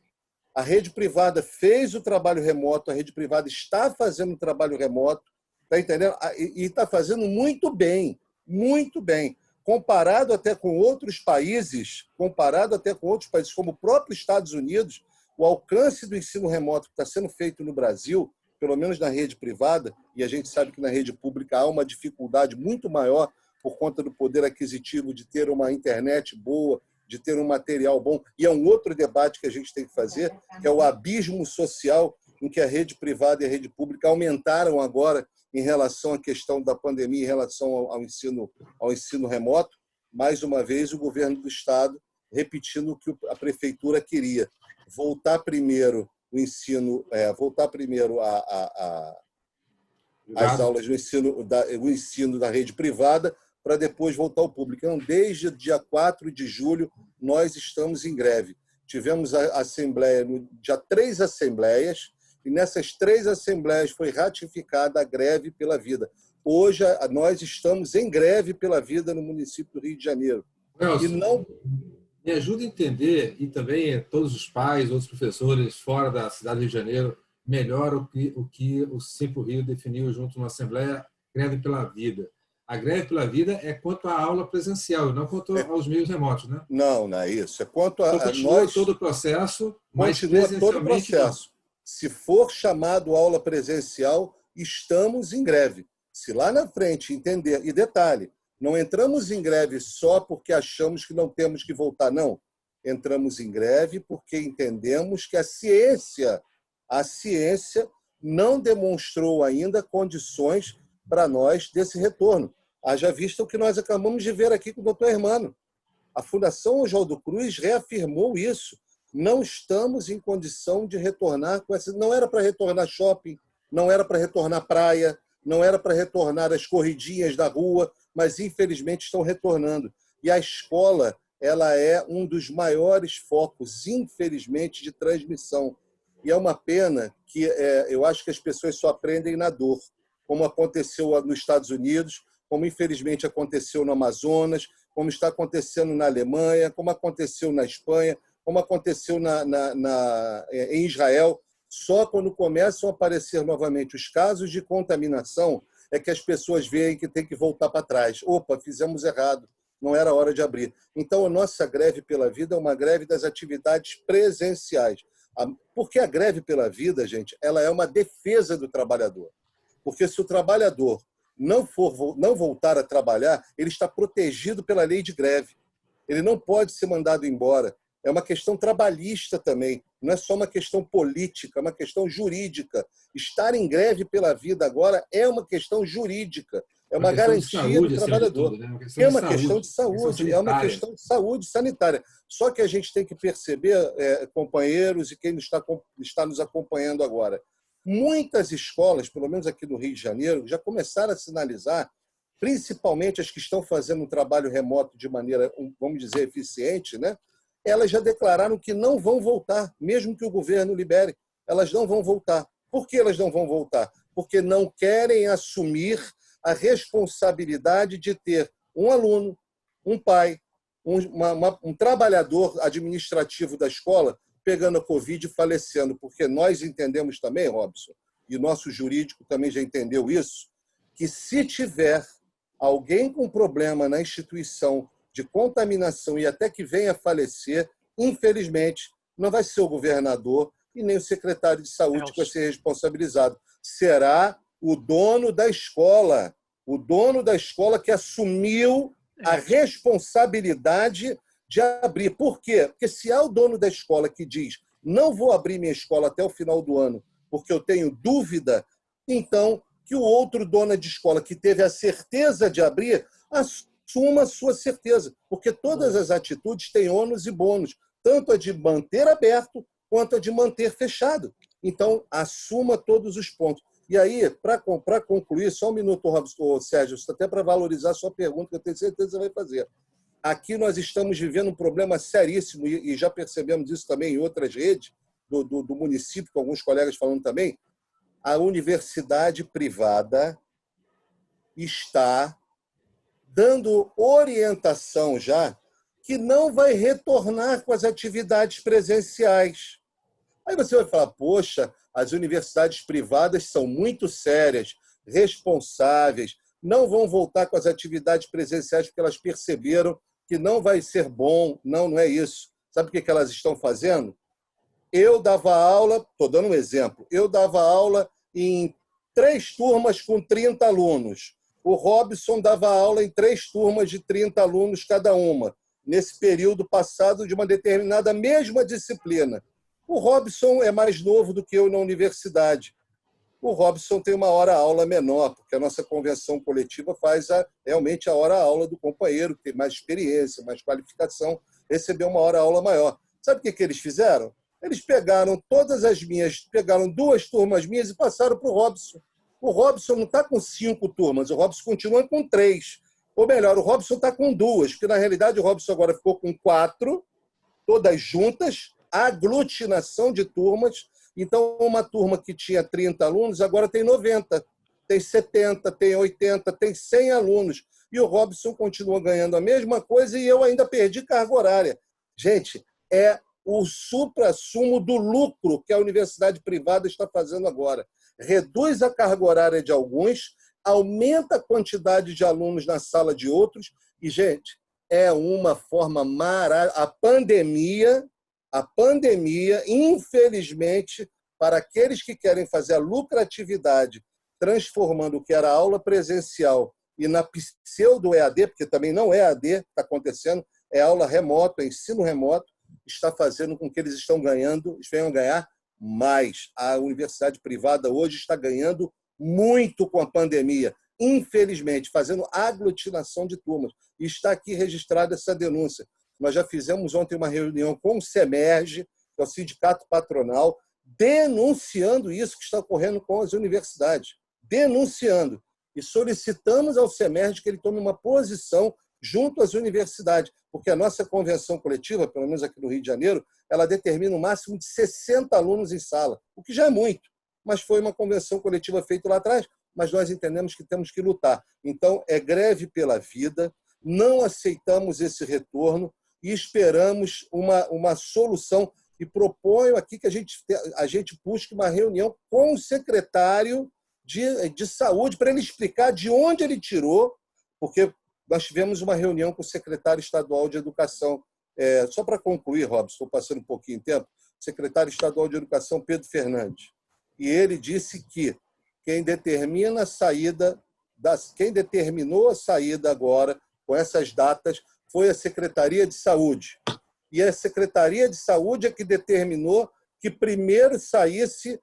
a rede privada fez o trabalho remoto, a rede privada está fazendo o trabalho remoto, está entendendo? E está fazendo muito bem, comparado até com outros países, como o próprio Estados Unidos, o alcance do ensino remoto que está sendo feito no Brasil, pelo menos na rede privada, e a gente sabe que na rede pública há uma dificuldade muito maior por conta do poder aquisitivo de ter uma internet boa, de ter um material bom, e é um outro debate que a gente tem que fazer, que é o abismo social em que a rede privada e a rede pública aumentaram agora em relação à questão da pandemia, em relação ao ensino remoto. Mais uma vez, o governo do Estado repetindo o que a prefeitura queria, voltar primeiro o ensino, as aulas do ensino da rede privada, para depois voltar ao público. Então, desde o dia 4 de julho, nós estamos em greve. Tivemos a assembleia, já 3 assembleias, e nessas 3 assembleias foi ratificada a greve pela vida. hoje nós estamos em greve pela vida no município do Rio de Janeiro. Nelson, E não... me ajuda a entender, e também todos os pais, outros professores fora da cidade do Rio de Janeiro, melhor o que o Simpro Rio definiu junto na Assembleia, greve pela vida. A greve pela vida é quanto à aula presencial, não quanto aos meios remotos, né? Não, não é isso. É quanto a então, continua nós... todo o processo, mas continua todo o presencialmente processo. Não. Se for chamado aula presencial, estamos em greve. Se lá na frente entender... E detalhe, não entramos em greve só porque achamos que não temos que voltar, não. Entramos em greve porque entendemos que a ciência não demonstrou ainda condições para nós desse retorno. Haja vista o que nós acabamos de ver aqui com o doutor Hermano. A Fundação Oswaldo Cruz reafirmou isso. Não estamos em condição de retornar com essa... Não era para retornar shopping, não era para retornar praia, não era para retornar as corridinhas da rua, mas infelizmente estão retornando. E a escola, ela é um dos maiores focos, infelizmente, de transmissão. E é uma pena que eu acho que as pessoas só aprendem na dor, como aconteceu nos Estados Unidos, como infelizmente aconteceu no Amazonas, como está acontecendo na Alemanha, como aconteceu na Espanha, como aconteceu em Israel. Só quando começam a aparecer novamente os casos de contaminação é que as pessoas veem que tem que voltar para trás. Opa, fizemos errado, não era hora de abrir. Então, a nossa greve pela vida é uma greve das atividades presenciais. Porque a greve pela vida, gente, ela é uma defesa do trabalhador. Porque se o trabalhador não voltar a trabalhar, ele está protegido pela lei de greve. Ele não pode ser mandado embora. É uma questão trabalhista também, não é só uma questão política, é uma questão jurídica. Estar em greve pela vida agora é uma questão jurídica, é uma garantia do trabalhador. É uma questão de saúde, é uma questão de saúde sanitária. Só que a gente tem que perceber, companheiros e quem está nos acompanhando agora, muitas escolas, pelo menos aqui no Rio de Janeiro, já começaram a sinalizar, principalmente as que estão fazendo um trabalho remoto de maneira, vamos dizer, eficiente, né? Elas já declararam que não vão voltar, mesmo que o governo libere. Elas não vão voltar. Por que elas não vão voltar? Porque não querem assumir a responsabilidade de ter um aluno, um pai, um trabalhador administrativo da escola pegando a Covid e falecendo. Porque nós entendemos também, Robson, e o nosso jurídico também já entendeu isso, que se tiver alguém com problema na instituição de contaminação e até que venha a falecer, infelizmente, não vai ser o governador e nem o secretário de saúde que vai ser responsabilizado. Será o dono da escola que assumiu a responsabilidade de abrir. Por quê? Porque se há o dono da escola que diz não vou abrir minha escola até o final do ano porque eu tenho dúvida, então que o outro dono de escola que teve a certeza de abrir assuma a sua certeza, porque todas as atitudes têm ônus e bônus, tanto a de manter aberto quanto a de manter fechado. Então, assuma todos os pontos. E aí, para concluir, só um minuto, Robson, Sérgio, até para valorizar a sua pergunta, que eu tenho certeza que você vai fazer. Aqui nós estamos vivendo um problema seríssimo, e já percebemos isso também em outras redes do município, com alguns colegas falando também. A universidade privada está dando orientação já que não vai retornar com as atividades presenciais. Aí você vai falar, poxa, as universidades privadas são muito sérias, responsáveis, não vão voltar com as atividades presenciais porque elas perceberam que não vai ser bom. Não, não é isso. Sabe o que elas estão fazendo? Eu dava aula, estou dando um exemplo, eu dava aula em 3 turmas com 30 alunos. O Robson dava aula em 3 turmas de 30 alunos cada uma, nesse período passado de uma determinada mesma disciplina. O Robson é mais novo do que eu na universidade. O Robson tem uma hora-aula menor, porque a nossa convenção coletiva faz realmente a hora-aula do companheiro, que tem mais experiência, mais qualificação, recebeu uma hora-aula maior. Sabe o que eles fizeram? Eles pegaram todas as minhas, pegaram 2 turmas minhas e passaram para o Robson. O Robson não está com 5 turmas, o Robson continua com 3. Ou melhor, o Robson está com 2, porque na realidade o Robson agora ficou com 4, todas juntas, aglutinação de turmas. Então, uma turma que tinha 30 alunos, agora tem 90. tem 70, tem 80, tem 100 alunos. E o Robson continua ganhando a mesma coisa e eu ainda perdi carga horária. Gente, é o suprassumo do lucro que a universidade privada está fazendo agora. Reduz a carga horária de alguns, aumenta a quantidade de alunos na sala de outros e, gente, é uma forma maravilhosa. A pandemia, infelizmente, para aqueles que querem fazer a lucratividade, transformando o que era aula presencial e na pseudo-EAD, porque também não é EAD que está acontecendo, é aula remota, é ensino remoto, está fazendo com que eles venham a ganhar mais. A universidade privada hoje está ganhando muito com a pandemia, infelizmente, fazendo aglutinação de turmas. E está aqui registrada essa denúncia. Nós já fizemos ontem uma reunião com o SEMERGE, que é o sindicato patronal, denunciando isso que está ocorrendo com as universidades. Denunciando. E solicitamos ao SEMERGE que ele tome uma posição junto às universidades, porque a nossa convenção coletiva, pelo menos aqui no Rio de Janeiro, ela determina um máximo de 60 alunos em sala, o que já é muito, mas foi uma convenção coletiva feita lá atrás, mas nós entendemos que temos que lutar. Então, é greve pela vida, não aceitamos esse retorno e esperamos uma solução. E proponho aqui que a gente busque uma reunião com o secretário de saúde para ele explicar de onde ele tirou, porque nós tivemos uma reunião com o secretário estadual de educação. Só para concluir, Robson, estou passando um pouquinho de tempo, o secretário estadual de educação, Pedro Fernandes, e ele disse que quem determinou a saída agora, com essas datas, foi a Secretaria de Saúde. E a Secretaria de Saúde é que determinou que primeiro saísse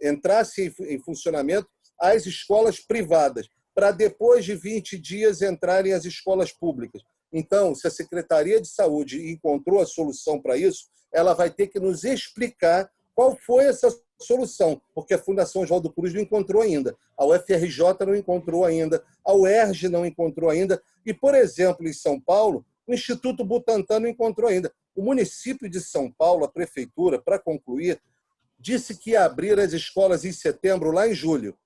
entrasse em funcionamento as escolas privadas, para depois de 20 dias entrarem as escolas públicas. Então, se a Secretaria de Saúde encontrou a solução para isso, ela vai ter que nos explicar qual foi essa solução, porque a Fundação Oswaldo Cruz não encontrou ainda, a UFRJ não encontrou ainda, a UERJ não encontrou ainda, e, por exemplo, em São Paulo, o Instituto Butantan não encontrou ainda. O município de São Paulo, a prefeitura, para concluir, disse que ia abrir as escolas em setembro, lá em julho.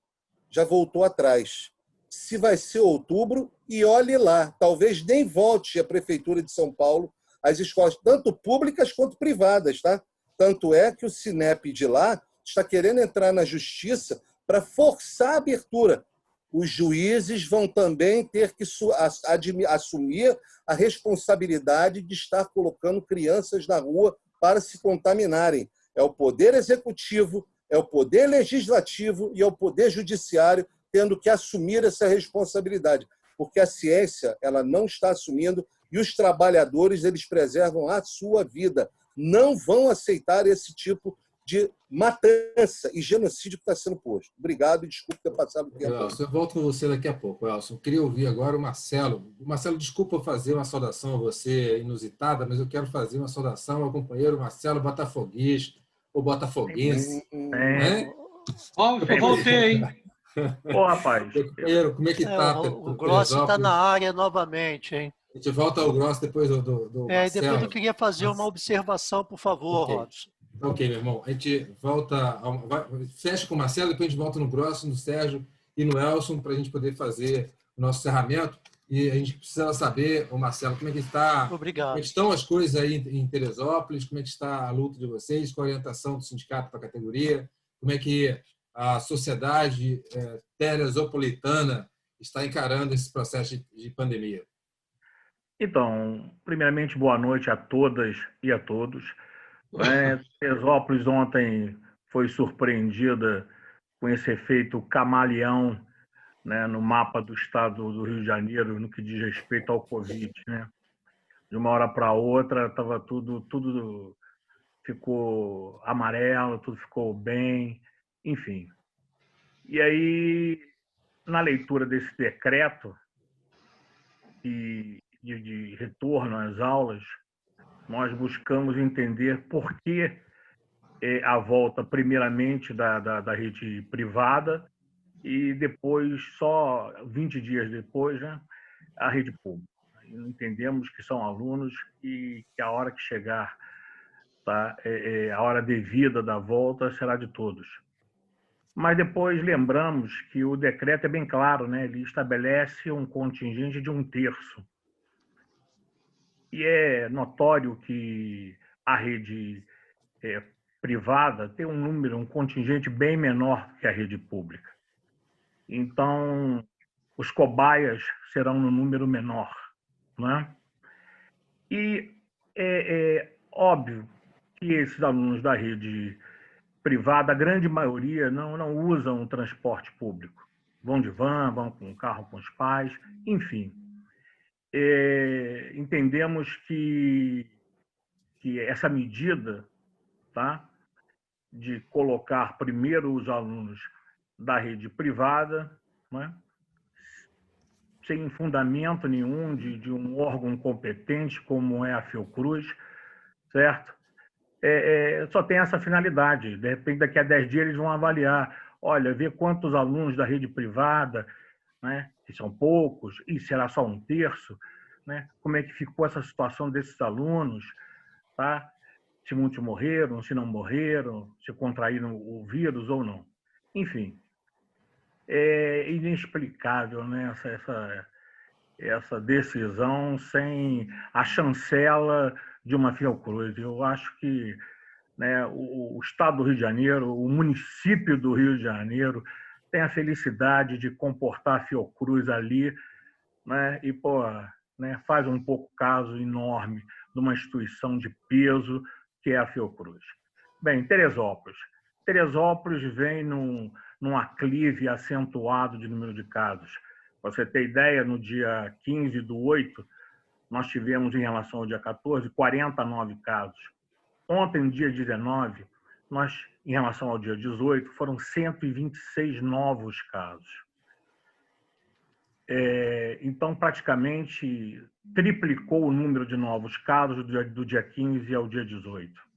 Já voltou atrás. Se vai ser outubro, e olhe lá, talvez nem volte a prefeitura de São Paulo as escolas, tanto públicas quanto privadas, tá? Tanto é que o Sinep de lá está querendo entrar na justiça para forçar a abertura. Os juízes vão também ter que assumir a responsabilidade de estar colocando crianças na rua para se contaminarem. É o Poder Executivo, é o Poder Legislativo e é o Poder Judiciário tendo que assumir essa responsabilidade, porque a ciência ela não está assumindo e os trabalhadores eles preservam a sua vida. Não vão aceitar esse tipo de matança e genocídio que está sendo posto. Obrigado e desculpe ter passado o tempo. Elson, eu volto com você daqui a pouco, Elson. Eu queria ouvir agora o Marcelo. Marcelo, desculpa fazer uma saudação a você inusitada, mas eu quero fazer uma saudação ao companheiro Marcelo Botafoguista, ou Botafoguense. Né? Eu voltei, hein? Ô, rapaz. Companheiro, como é que está? O Grossi está na área novamente, hein? A gente volta ao Grossi depois do Marcelo. Depois eu queria fazer uma observação, por favor, okay. Robson. Ok, meu irmão. A gente volta, fecha com o Marcelo, depois a gente volta no Grossi, no Sérgio e no Elson para a gente poder fazer o nosso encerramento. E a gente precisa saber, Marcelo, como é que está? Obrigado. Como é que estão as coisas aí em Teresópolis? Como é que está a luta de vocês? Qual a orientação do sindicato para a categoria? Como é que a sociedade teresopolitana está encarando esse processo de pandemia? Então, primeiramente, boa noite a todas e a todos. Teresópolis ontem foi surpreendida com esse efeito camaleão, né, no mapa do estado do Rio de Janeiro no que diz respeito ao Covid. Né? De uma hora para outra, estava tudo ficou amarelo, tudo ficou bem, enfim. E aí, na leitura desse decreto de retorno às aulas, nós buscamos entender por que a volta, primeiramente, da rede privada e depois, só 20 dias depois, né, a rede pública. Entendemos que são alunos e que a hora que chegar, tá, a hora devida da volta será de todos. mas depois lembramos que o decreto é bem claro, né? Ele estabelece um contingente de 1/3. E é notório que a rede privada tem um contingente bem menor que a rede pública. Então, os cobaias serão no número menor, né? E é óbvio que esses alunos da rede privada, a grande maioria, não usam o transporte público. Vão de van, vão com carro com os pais, enfim. Entendemos que essa medida, tá, de colocar primeiro os alunos da rede privada, né, sem fundamento nenhum de um órgão competente como é a Fiocruz, certo? Só tem essa finalidade. De repente, daqui a 10 dias, eles vão avaliar, olha, ver quantos alunos da rede privada, né, que são poucos, e será só 1/3, né? Como é que ficou essa situação desses alunos, tá? Se muitos morreram, se não morreram, se contraíram o vírus ou não. Enfim, é inexplicável, né, essa decisão sem a chancela de uma Fiocruz. Eu acho que, né, o Estado do Rio de Janeiro, o município do Rio de Janeiro, tem a felicidade de comportar a Fiocruz ali, né, e né, faz um pouco caso enorme de uma instituição de peso que é a Fiocruz. Bem, Teresópolis. Teresópolis vem num aclive acentuado de número de casos. Para você ter ideia, no dia 15/8, nós tivemos, em relação ao dia 14, 49 casos. Ontem, no dia 19, em relação ao dia 18, foram 126 novos casos. Então, praticamente, triplicou o número de novos casos do dia 15 ao dia 18.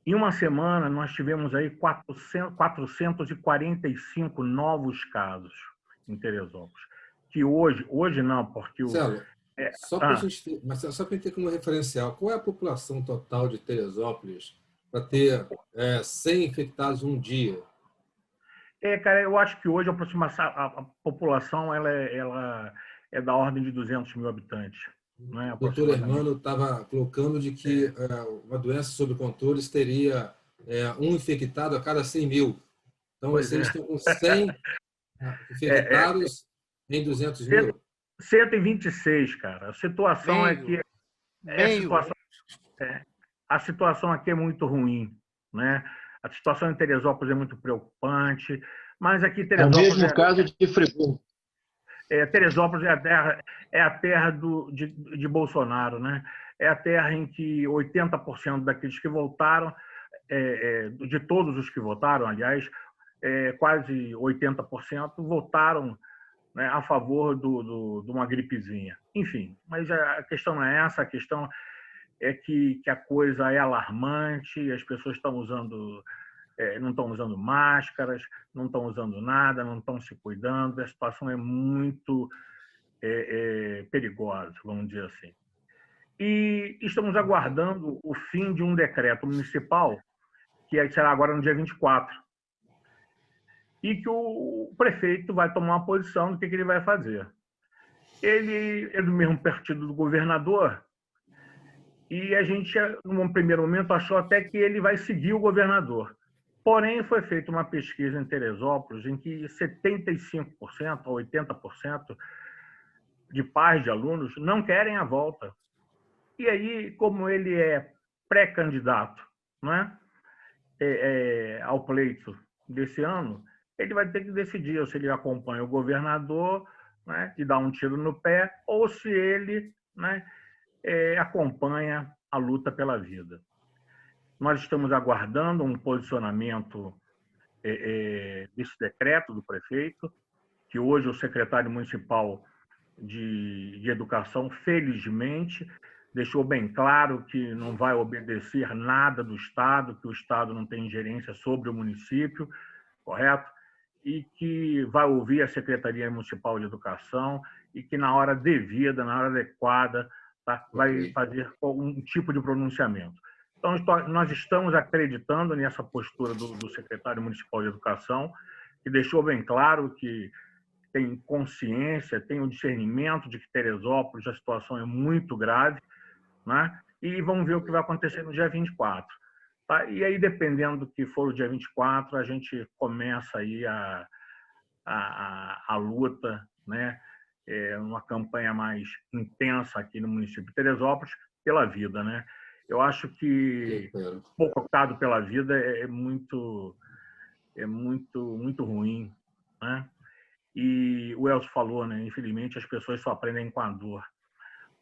Em uma semana, nós tivemos aí 445 novos casos em Teresópolis. Que hoje não, porque Marcelo, só para a gente ter como referencial, qual é a população total de Teresópolis para ter 100 infectados um dia? Cara, eu acho que hoje a população ela é da ordem de 200 mil habitantes. Né, o doutor Hermano estava colocando de que uma doença sob controle teria um infectado a cada 100 mil. Então, vocês estão com 100 infectados em 200 mil? 126, cara. A situação é que a situação aqui é muito ruim, né? A situação em Teresópolis é muito preocupante, mas aqui Teresópolis é o mesmo caso de Friburgo. Teresópolis é a terra de Bolsonaro, né? É a terra em que 80% daqueles que votaram, de todos os que votaram, aliás, quase 80% votaram, né, a favor de uma gripezinha. Enfim, mas a questão não é essa, a questão é que a coisa é alarmante, as pessoas estão usando... não estão usando máscaras, não estão usando nada, não estão se cuidando. A situação é muito perigosa, vamos dizer assim. E estamos aguardando o fim de um decreto municipal, que será agora no dia 24, e que o prefeito vai tomar uma posição do que ele vai fazer. Ele é do mesmo partido do governador, e a gente, num primeiro momento, achou até que ele vai seguir o governador. Porém, foi feita uma pesquisa em Teresópolis em que 75% a 80% de pais de alunos não querem a volta. E aí, como ele é pré-candidato, né, ao pleito desse ano, ele vai ter que decidir se ele acompanha o governador, né, e dá um tiro no pé, ou se ele, né, acompanha a luta pela vida. Nós estamos aguardando um posicionamento desse decreto do prefeito, que hoje o secretário municipal de Educação, felizmente, deixou bem claro que não vai obedecer nada do Estado, que o Estado não tem ingerência sobre o município, correto? E que vai ouvir a Secretaria Municipal de Educação e que, na hora devida, na hora adequada, tá, vai fazer um tipo de pronunciamento. Então, nós estamos acreditando nessa postura do secretário municipal de Educação, que deixou bem claro que tem consciência, tem o discernimento de que Teresópolis a situação é muito grave, né? E vamos ver o que vai acontecer no dia 24. Tá? E aí, dependendo do que for o dia 24, a gente começa aí a luta, né? Uma campanha mais intensa aqui no município de Teresópolis pela vida, né? Eu acho que pouco optado pela vida é muito ruim, né? E o Elcio falou, né? Infelizmente, as pessoas só aprendem com a dor.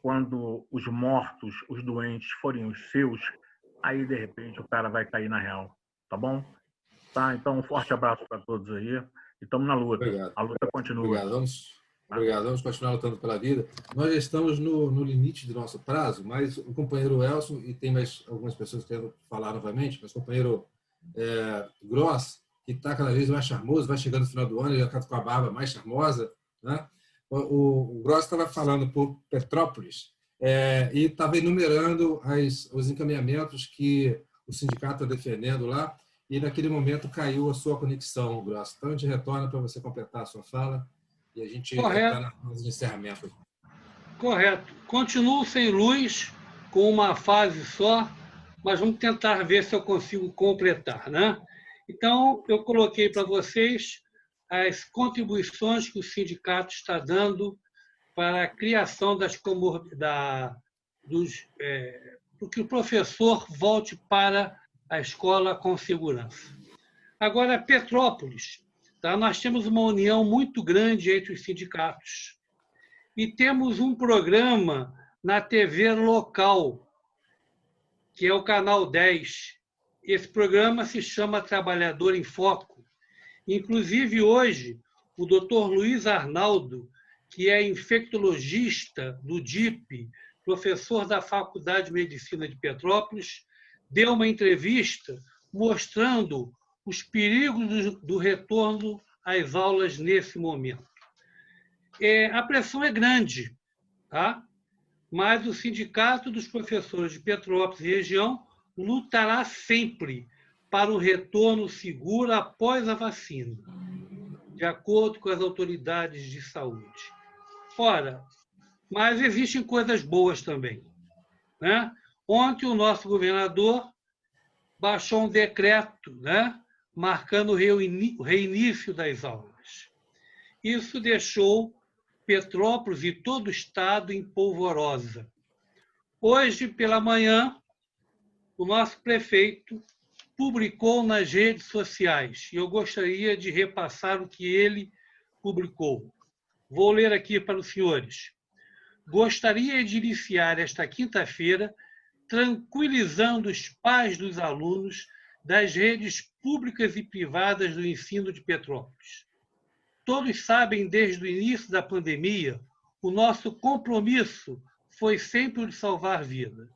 Quando os mortos, os doentes forem os seus, aí, de repente, o cara vai cair na real. Tá bom? Tá? Então, um forte abraço para todos aí. E estamos na luta. Obrigado. A luta continua. Obrigado. Vamos continuar lutando pela vida. Nós já estamos no limite do nosso prazo, mas o companheiro Elcio, e tem mais algumas pessoas que querem falar novamente, mas o companheiro Gross, que está cada vez mais charmoso, vai chegando no final do ano, ele já está com a barba mais charmosa, né? O Gross estava falando por Petrópolis e estava enumerando os encaminhamentos que o sindicato está defendendo lá, e naquele momento caiu a sua conexão, Gross. Então, a gente retorna para você completar a sua fala e a gente está na fase de encerramento. Correto. Continuo sem luz, com uma fase só, mas vamos tentar ver se eu consigo completar, né? Então, eu coloquei para vocês as contribuições que o sindicato está dando para a criação para que o professor volte para a escola com segurança. Agora, Petrópolis, tá? Nós temos uma união muito grande entre os sindicatos e temos um programa na TV local, que é o Canal 10. Esse programa se chama Trabalhador em Foco. Inclusive, hoje, o Dr. Luiz Arnaldo, que é infectologista do DIP, professor da Faculdade de Medicina de Petrópolis, deu uma entrevista mostrando os perigos do retorno às aulas nesse momento. A pressão é grande, tá? Mas o Sindicato dos Professores de Petrópolis e região lutará sempre para o retorno seguro após a vacina, de acordo com as autoridades de saúde. Ora, mas existem coisas boas também, né? Ontem o nosso governador baixou um decreto, né, marcando o reinício das aulas. Isso deixou Petrópolis e todo o estado em polvorosa. Hoje, pela manhã, o nosso prefeito publicou nas redes sociais, e eu gostaria de repassar o que ele publicou. Vou ler aqui para os senhores. Gostaria de iniciar esta quinta-feira tranquilizando os pais dos alunos das redes públicas e privadas do ensino de Petrópolis. Todos sabem, desde o início da pandemia, o nosso compromisso foi sempre o de salvar vida.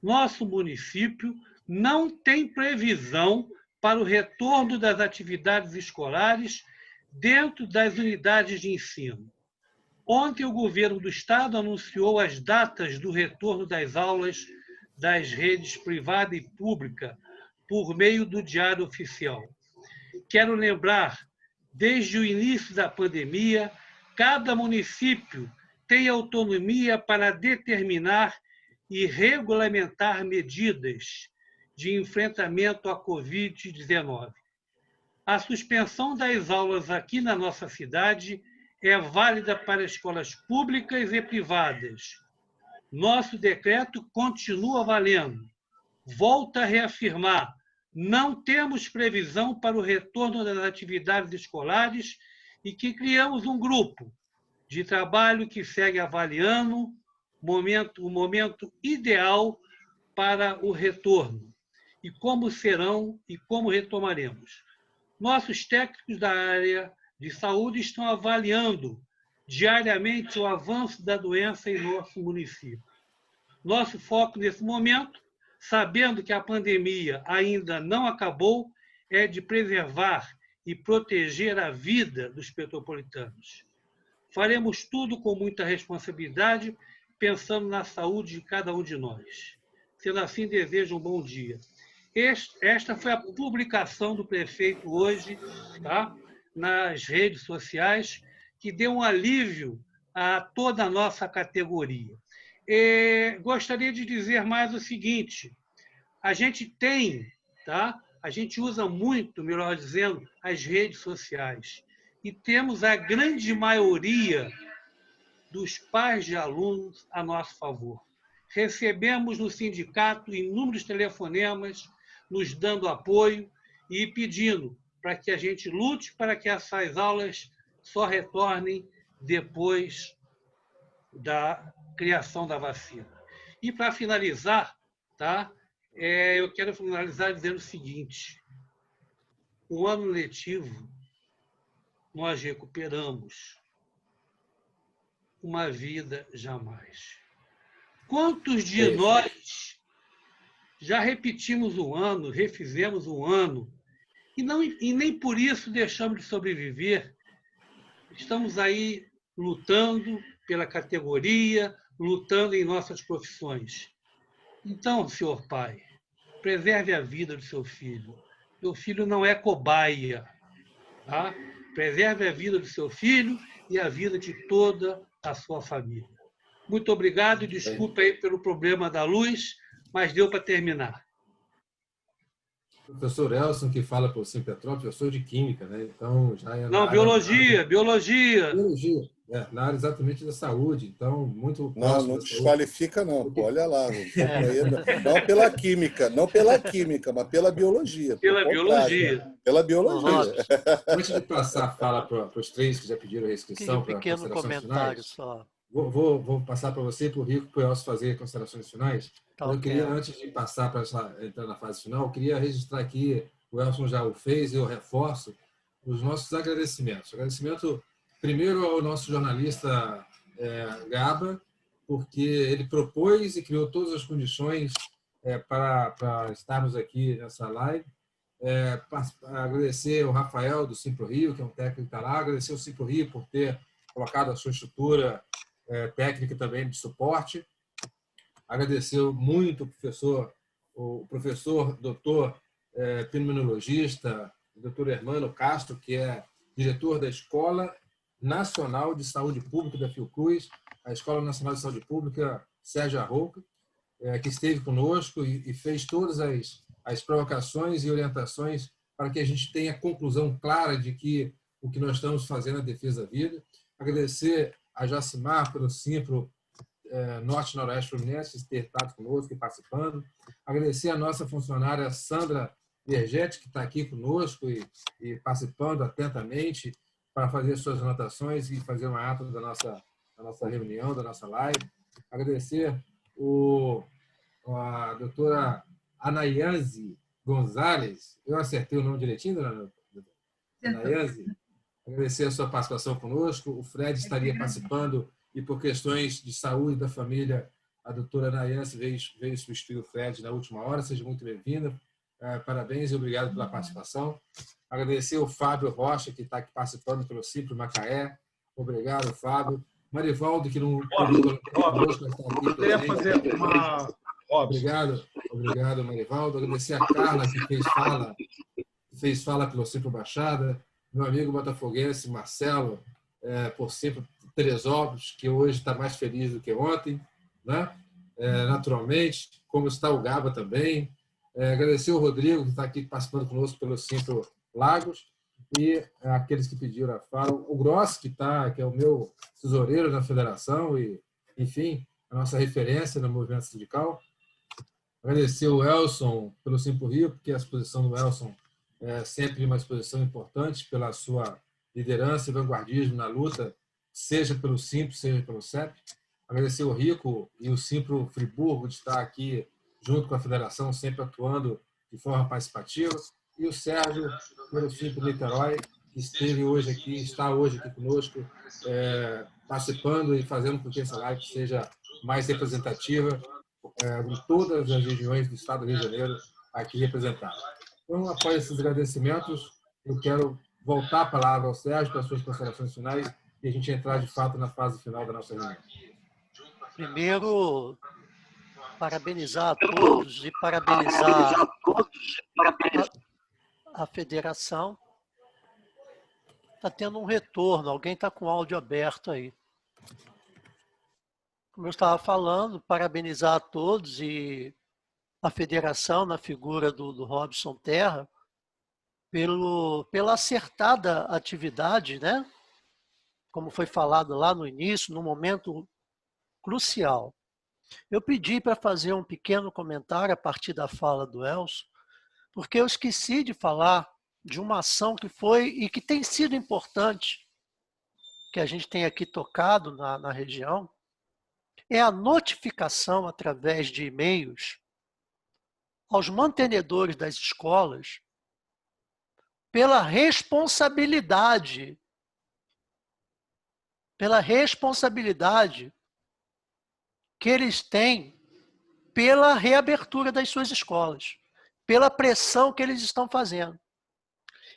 Nosso município não tem previsão para o retorno das atividades escolares dentro das unidades de ensino. Ontem, o governo do estado anunciou as datas do retorno das aulas das redes privada e pública por meio do Diário Oficial. Quero lembrar, desde o início da pandemia, cada município tem autonomia para determinar e regulamentar medidas de enfrentamento à Covid-19. A suspensão das aulas aqui na nossa cidade é válida para escolas públicas e privadas. Nosso decreto continua valendo. Volto a reafirmar, não temos previsão para o retorno das atividades escolares e que criamos um grupo de trabalho que segue avaliando o momento ideal para o retorno e como serão e como retomaremos. Nossos técnicos da área de saúde estão avaliando diariamente o avanço da doença em nosso município. Nosso foco nesse momento, sabendo que a pandemia ainda não acabou, é de preservar e proteger a vida dos petropolitanos. Faremos tudo com muita responsabilidade, pensando na saúde de cada um de nós. sendo assim, desejo um bom dia. Esta foi a publicação do prefeito hoje, tá? Nas redes sociais, que deu um alívio a toda a nossa categoria. Gostaria de dizer mais o seguinte: a gente tem, tá? A gente usa muito, melhor dizendo, as redes sociais. E temos a grande maioria dos pais de alunos a nosso favor. Recebemos no sindicato inúmeros telefonemas nos dando apoio e pedindo para que a gente lute para que essas aulas só retornem depois da criação da vacina. E, para finalizar, tá? Eu quero finalizar dizendo o seguinte: o ano letivo nós recuperamos, uma vida jamais. Quantos de nós já repetimos um ano, refizemos um ano, e nem por isso deixamos de sobreviver? Estamos aí lutando pela categoria, lutando em nossas profissões. Então, senhor pai, preserve a vida do seu filho. Seu filho não é cobaia, tá? Preserve a vida do seu filho e a vida de toda a sua família. Muito obrigado e desculpa aí pelo problema da luz, mas deu para terminar. O professor Elson, que fala por Simpetrópolis, professor de Química, né? Então, já é Não, biologia. Biologia. Na área exatamente da saúde. Então, muito próximo. Não desqualifica, não. Pô, olha lá. Não pela química, mas pela biologia. Pela biologia. Pela biologia. Antes de passar a fala para os três que já pediram a inscrição para considerações comentário finais, só. Vou passar para você, para o Rico, para o Elcio fazer considerações finais. Tá, eu queria, antes de passar para entrar na fase final, eu queria registrar aqui, o Elson já o fez, eu reforço, os nossos agradecimentos. Agradecimento, primeiro, ao nosso jornalista Gaba, porque ele propôs e criou todas as condições para estarmos aqui nessa live. Agradecer ao Rafael, do Simpro Rio, que é um técnico que está lá. Agradecer ao Simpro Rio por ter colocado a sua estrutura técnica também de suporte. Agradecer muito o professor doutor pneumologista, doutor Hermano Castro, que é diretor da Escola Nacional de Saúde Pública da Fiocruz, a Escola Nacional de Saúde Pública Sérgio Arrouca, que esteve conosco e fez todas as provocações e orientações para que a gente tenha a conclusão clara de que o que nós estamos fazendo é a defesa da vida. Agradecer a Jacimar pelo Simpro Norte Noroeste Fluminense ter estado conosco e participando. Agradecer a nossa funcionária Sandra Vergetti, que está aqui conosco e participando atentamente para fazer suas anotações e fazer uma ata da nossa reunião, da nossa live. Agradecer a doutora Anayanzi Gonzalez. Eu acertei o nome direitinho, dona Anayanzi? Agradecer a sua participação conosco. O Fred estaria participando e, por questões de saúde da família, a doutora Anayanzi veio substituir o Fred na última hora. Seja muito bem-vinda. Parabéns e obrigado pela participação. Agradecer ao Fábio Rocha, que está aqui participando pelo Simpro Macaé. Obrigado, Fábio. Marivaldo, que não pôde conosco, está aqui presente. Obrigado, Marivaldo. Agradecer a Carla, que fez fala pelo Simpro Baixada. Meu amigo botafoguense, Marcelo, por Simpro Teresópolis, que hoje está mais feliz do que ontem, né? Naturalmente, como está o Gaba também. Agradecer o Rodrigo, que está aqui participando conosco pelo Simpro Lagos, e aqueles que pediram a fala. O Gross, que é o meu tesoureiro na federação e, enfim, a nossa referência no movimento sindical. Agradecer o Elson pelo Simpro Rio, porque a exposição do Elson é sempre uma exposição importante pela sua liderança e vanguardismo na luta, seja pelo Simpro, seja pelo CEP. Agradecer o Rico e o Simpro Friburgo de estar aqui junto com a federação, sempre atuando de forma participativa. E o Sérgio, pelo Simpro Niterói, que está hoje aqui conosco, participando e fazendo com que essa live seja mais representativa de todas as regiões do estado do Rio de Janeiro aqui representadas. Então, após esses agradecimentos, eu quero voltar a palavra ao Sérgio para as suas considerações finais e a gente entrar, de fato, na fase final da nossa reunião. Primeiro, parabenizar a todos e parabenizar a federação. Está tendo um retorno, alguém está com o áudio aberto aí. Como eu estava falando, parabenizar a todos e a federação, na figura do Robson Terra, pela acertada atividade, né? Como foi falado lá no início, num momento crucial. Eu pedi para fazer um pequeno comentário a partir da fala do Elcio, porque eu esqueci de falar de uma ação que foi e que tem sido importante, que a gente tem aqui tocado na região, é a notificação através de e-mails aos mantenedores das escolas pela responsabilidade que eles têm pela reabertura das suas escolas, pela pressão que eles estão fazendo.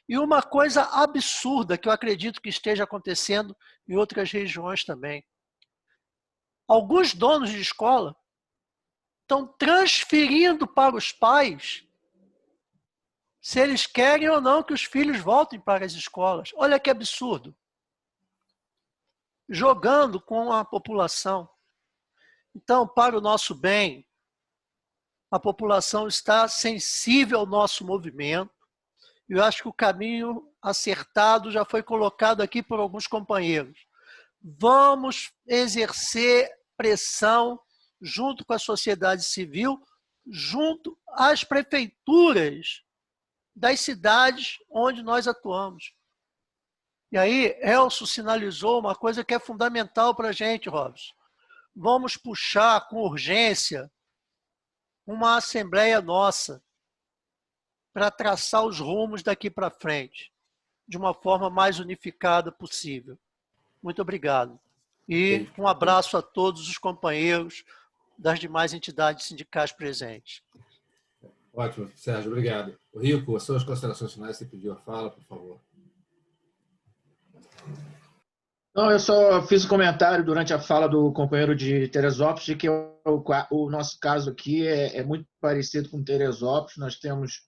E uma coisa absurda que eu acredito que esteja acontecendo em outras regiões também. Alguns donos de escola estão transferindo para os pais se eles querem ou não que os filhos voltem para as escolas. Olha que absurdo. Jogando com a população. Então, para o nosso bem, a população está sensível ao nosso movimento. Eu acho que o caminho acertado já foi colocado aqui por alguns companheiros. Vamos exercer pressão junto com a sociedade civil, junto às prefeituras das cidades onde nós atuamos. E aí, Elcio sinalizou uma coisa que é fundamental para a gente, Robson. Vamos puxar com urgência uma assembleia nossa para traçar os rumos daqui para frente, de uma forma mais unificada possível. Muito obrigado. E um abraço a todos os companheiros das demais entidades sindicais presentes. Ótimo, Sérgio, obrigado. Rico, as suas considerações finais, você pediu a fala, por favor. Não, eu só fiz um comentário durante a fala do companheiro de Teresópolis de que o nosso caso aqui é muito parecido com Teresópolis. Nós temos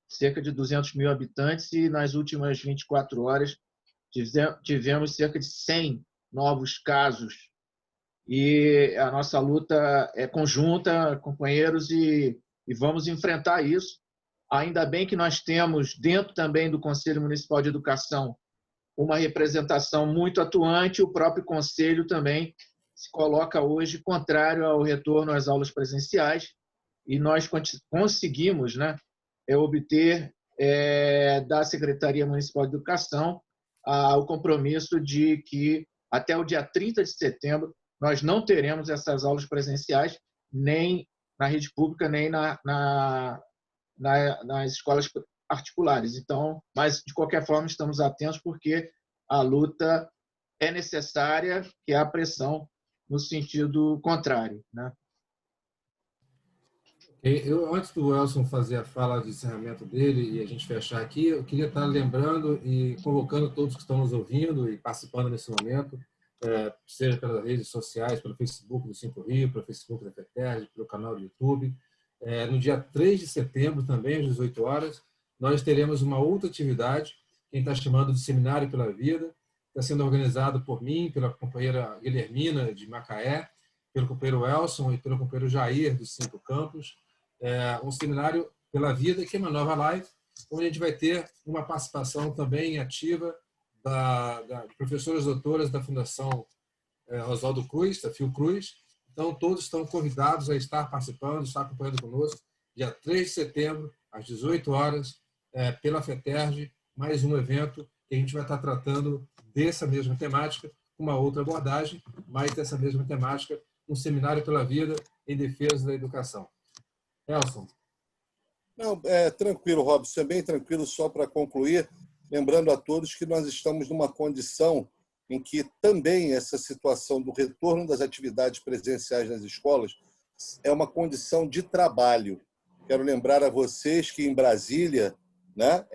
cerca de 200 mil habitantes e nas últimas 24 horas tivemos cerca de 100 novos casos. E a nossa luta é conjunta, companheiros, e vamos enfrentar isso. Ainda bem que nós temos, dentro também do Conselho Municipal de Educação, uma representação muito atuante. O próprio Conselho também se coloca hoje contrário ao retorno às aulas presenciais e nós conseguimos, né, obter da Secretaria Municipal de Educação o compromisso de que até o dia 30 de setembro nós não teremos essas aulas presenciais nem na rede pública, nem nas escolas particulares. Então, mas de qualquer forma estamos atentos porque a luta é necessária, que é a pressão no sentido contrário, né? Antes do Elson fazer a fala de encerramento dele e a gente fechar aqui, eu queria estar lembrando e convocando todos que estão nos ouvindo e participando nesse momento, seja pelas redes sociais, pelo Facebook do Simpro Rio, pelo Facebook da FETERJ, pelo canal do YouTube. No dia 3 de setembro, também às 18 horas, nós teremos uma outra atividade, que a gente está chamando de Seminário pela Vida, está sendo organizado por mim, pela companheira Guilhermina, de Macaé, pelo companheiro Elson e pelo companheiro Jair, dos 5 Campos. Um Seminário pela Vida, que é uma nova live, onde a gente vai ter uma participação também ativa de professoras doutoras da Fundação Oswaldo Cruz, da Fiocruz. Então, todos estão convidados a estar participando, estar acompanhando conosco, dia 3 de setembro, às 18 horas, pela FETERJ, mais um evento que a gente vai estar tratando dessa mesma temática, com uma outra abordagem, mas dessa mesma temática, um Seminário pela Vida em defesa da educação. Elson. Não, tranquilo, Robson, é bem tranquilo, só para concluir, lembrando a todos que nós estamos numa condição em que também essa situação do retorno das atividades presenciais nas escolas é uma condição de trabalho. Quero lembrar a vocês que em Brasília, né,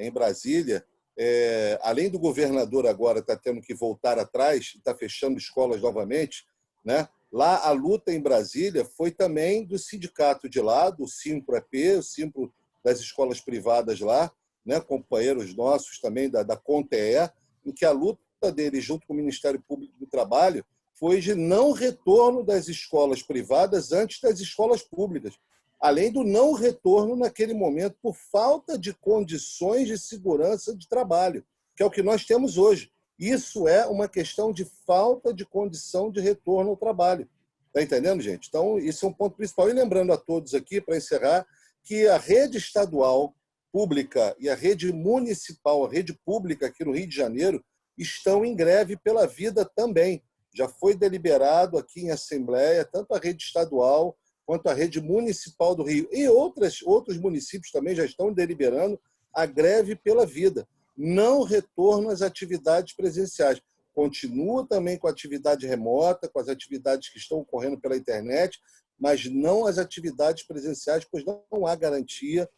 além do governador agora estar tendo que voltar atrás, está fechando escolas novamente, né, Lá, a luta em Brasília foi também do sindicato de lá, do Simpro-EP, o Simpro das escolas privadas lá, né, companheiros nossos também da CONTE, em que a luta deles, junto com o Ministério Público do Trabalho, foi de não retorno das escolas privadas antes das escolas públicas, além do não retorno naquele momento por falta de condições de segurança de trabalho, que é o que nós temos hoje. Isso é uma questão de falta de condição de retorno ao trabalho. Está entendendo, gente? Então, isso é um ponto principal. E lembrando a todos aqui, para encerrar, que a rede estadual pública e a rede municipal, a rede pública aqui no Rio de Janeiro, estão em greve pela vida também. Já foi deliberado aqui em Assembleia, tanto a rede estadual quanto a rede municipal do Rio. E outros municípios também já estão deliberando a greve pela vida. Não retorno às atividades presenciais. Continua também com a atividade remota, com as atividades que estão ocorrendo pela internet, mas não as atividades presenciais, pois não há garantia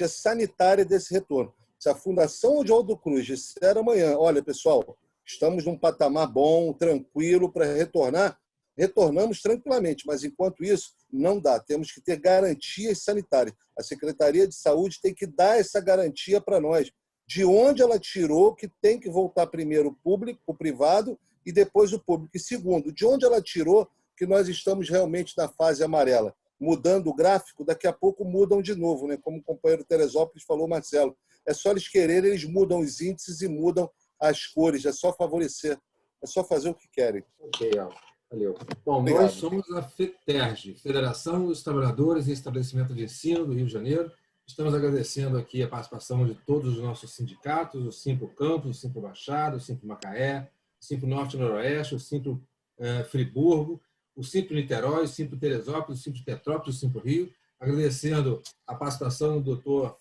sanitária desse retorno. Se a Fundação Oswaldo Cruz disser amanhã, olha, pessoal, estamos num patamar bom, tranquilo para retornar, retornamos tranquilamente, mas enquanto isso, não dá. Temos que ter garantias sanitárias. A Secretaria de Saúde tem que dar essa garantia para nós. De onde ela tirou que tem que voltar primeiro o público, o privado, e depois o público. E segundo, de onde ela tirou que nós estamos realmente na fase amarela. Mudando o gráfico, daqui a pouco mudam de novo, né? Como o companheiro Teresópolis falou, Marcelo. É só eles quererem, eles mudam os índices e mudam as cores. É só favorecer. É só fazer o que querem. Ok, valeu. Bom, Obrigado. Nós somos a FETERG, Federação dos Trabalhadores em Estabelecimento de Ensino do Rio de Janeiro. Estamos agradecendo aqui a participação de todos os nossos sindicatos, o Simpro Campos, o Simpro Baixada, o Simpro Macaé, o Simpro Norte e Noroeste, o Simpro Friburgo, o Simpro Niterói, o Simpro Teresópolis, o Simpro Petrópolis, o Simpro Rio. Agradecendo a participação do doutor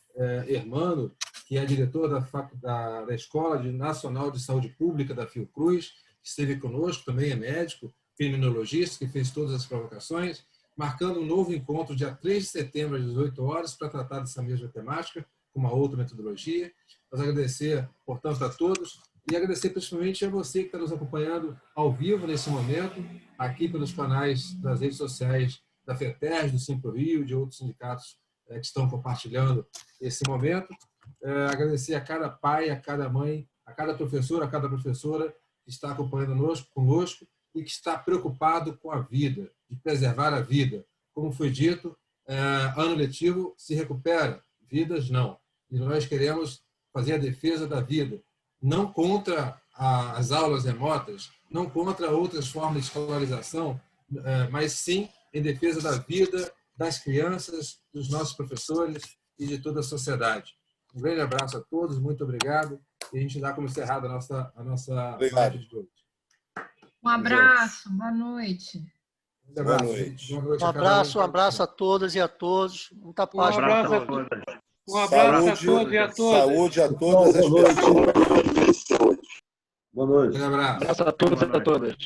Hermano, que é diretor da Escola Nacional de Saúde Pública da Fiocruz, que esteve conosco, também é médico, criminologista, que fez todas as provocações, marcando um novo encontro dia 3 de setembro, às 18 horas, para tratar dessa mesma temática, com uma outra metodologia. Nós agradecer, portanto, a todos e agradecer principalmente a você que está nos acompanhando ao vivo nesse momento, aqui pelos canais das redes sociais da FETERG, do Simpro Rio, de outros sindicatos que estão compartilhando esse momento. Agradecer a cada pai, a cada mãe, a cada professora que está acompanhando conosco e que está preocupado com a vida, de preservar a vida. Como foi dito, ano letivo se recupera, vidas não. E nós queremos fazer a defesa da vida, não contra as aulas remotas, não contra outras formas de escolarização, mas sim em defesa da vida, das crianças, dos nossos professores e de toda a sociedade. Um grande abraço a todos, muito obrigado. E a gente dá como encerrada a nossa live de hoje. Um abraço, boa noite. Boa noite. Um abraço a todas e a todos. Muita paz. Um abraço a todos. Um abraço a todos e a todas. Saúde a todas as pessoas. Boa noite. Um abraço. Um abraço a todos e a todas.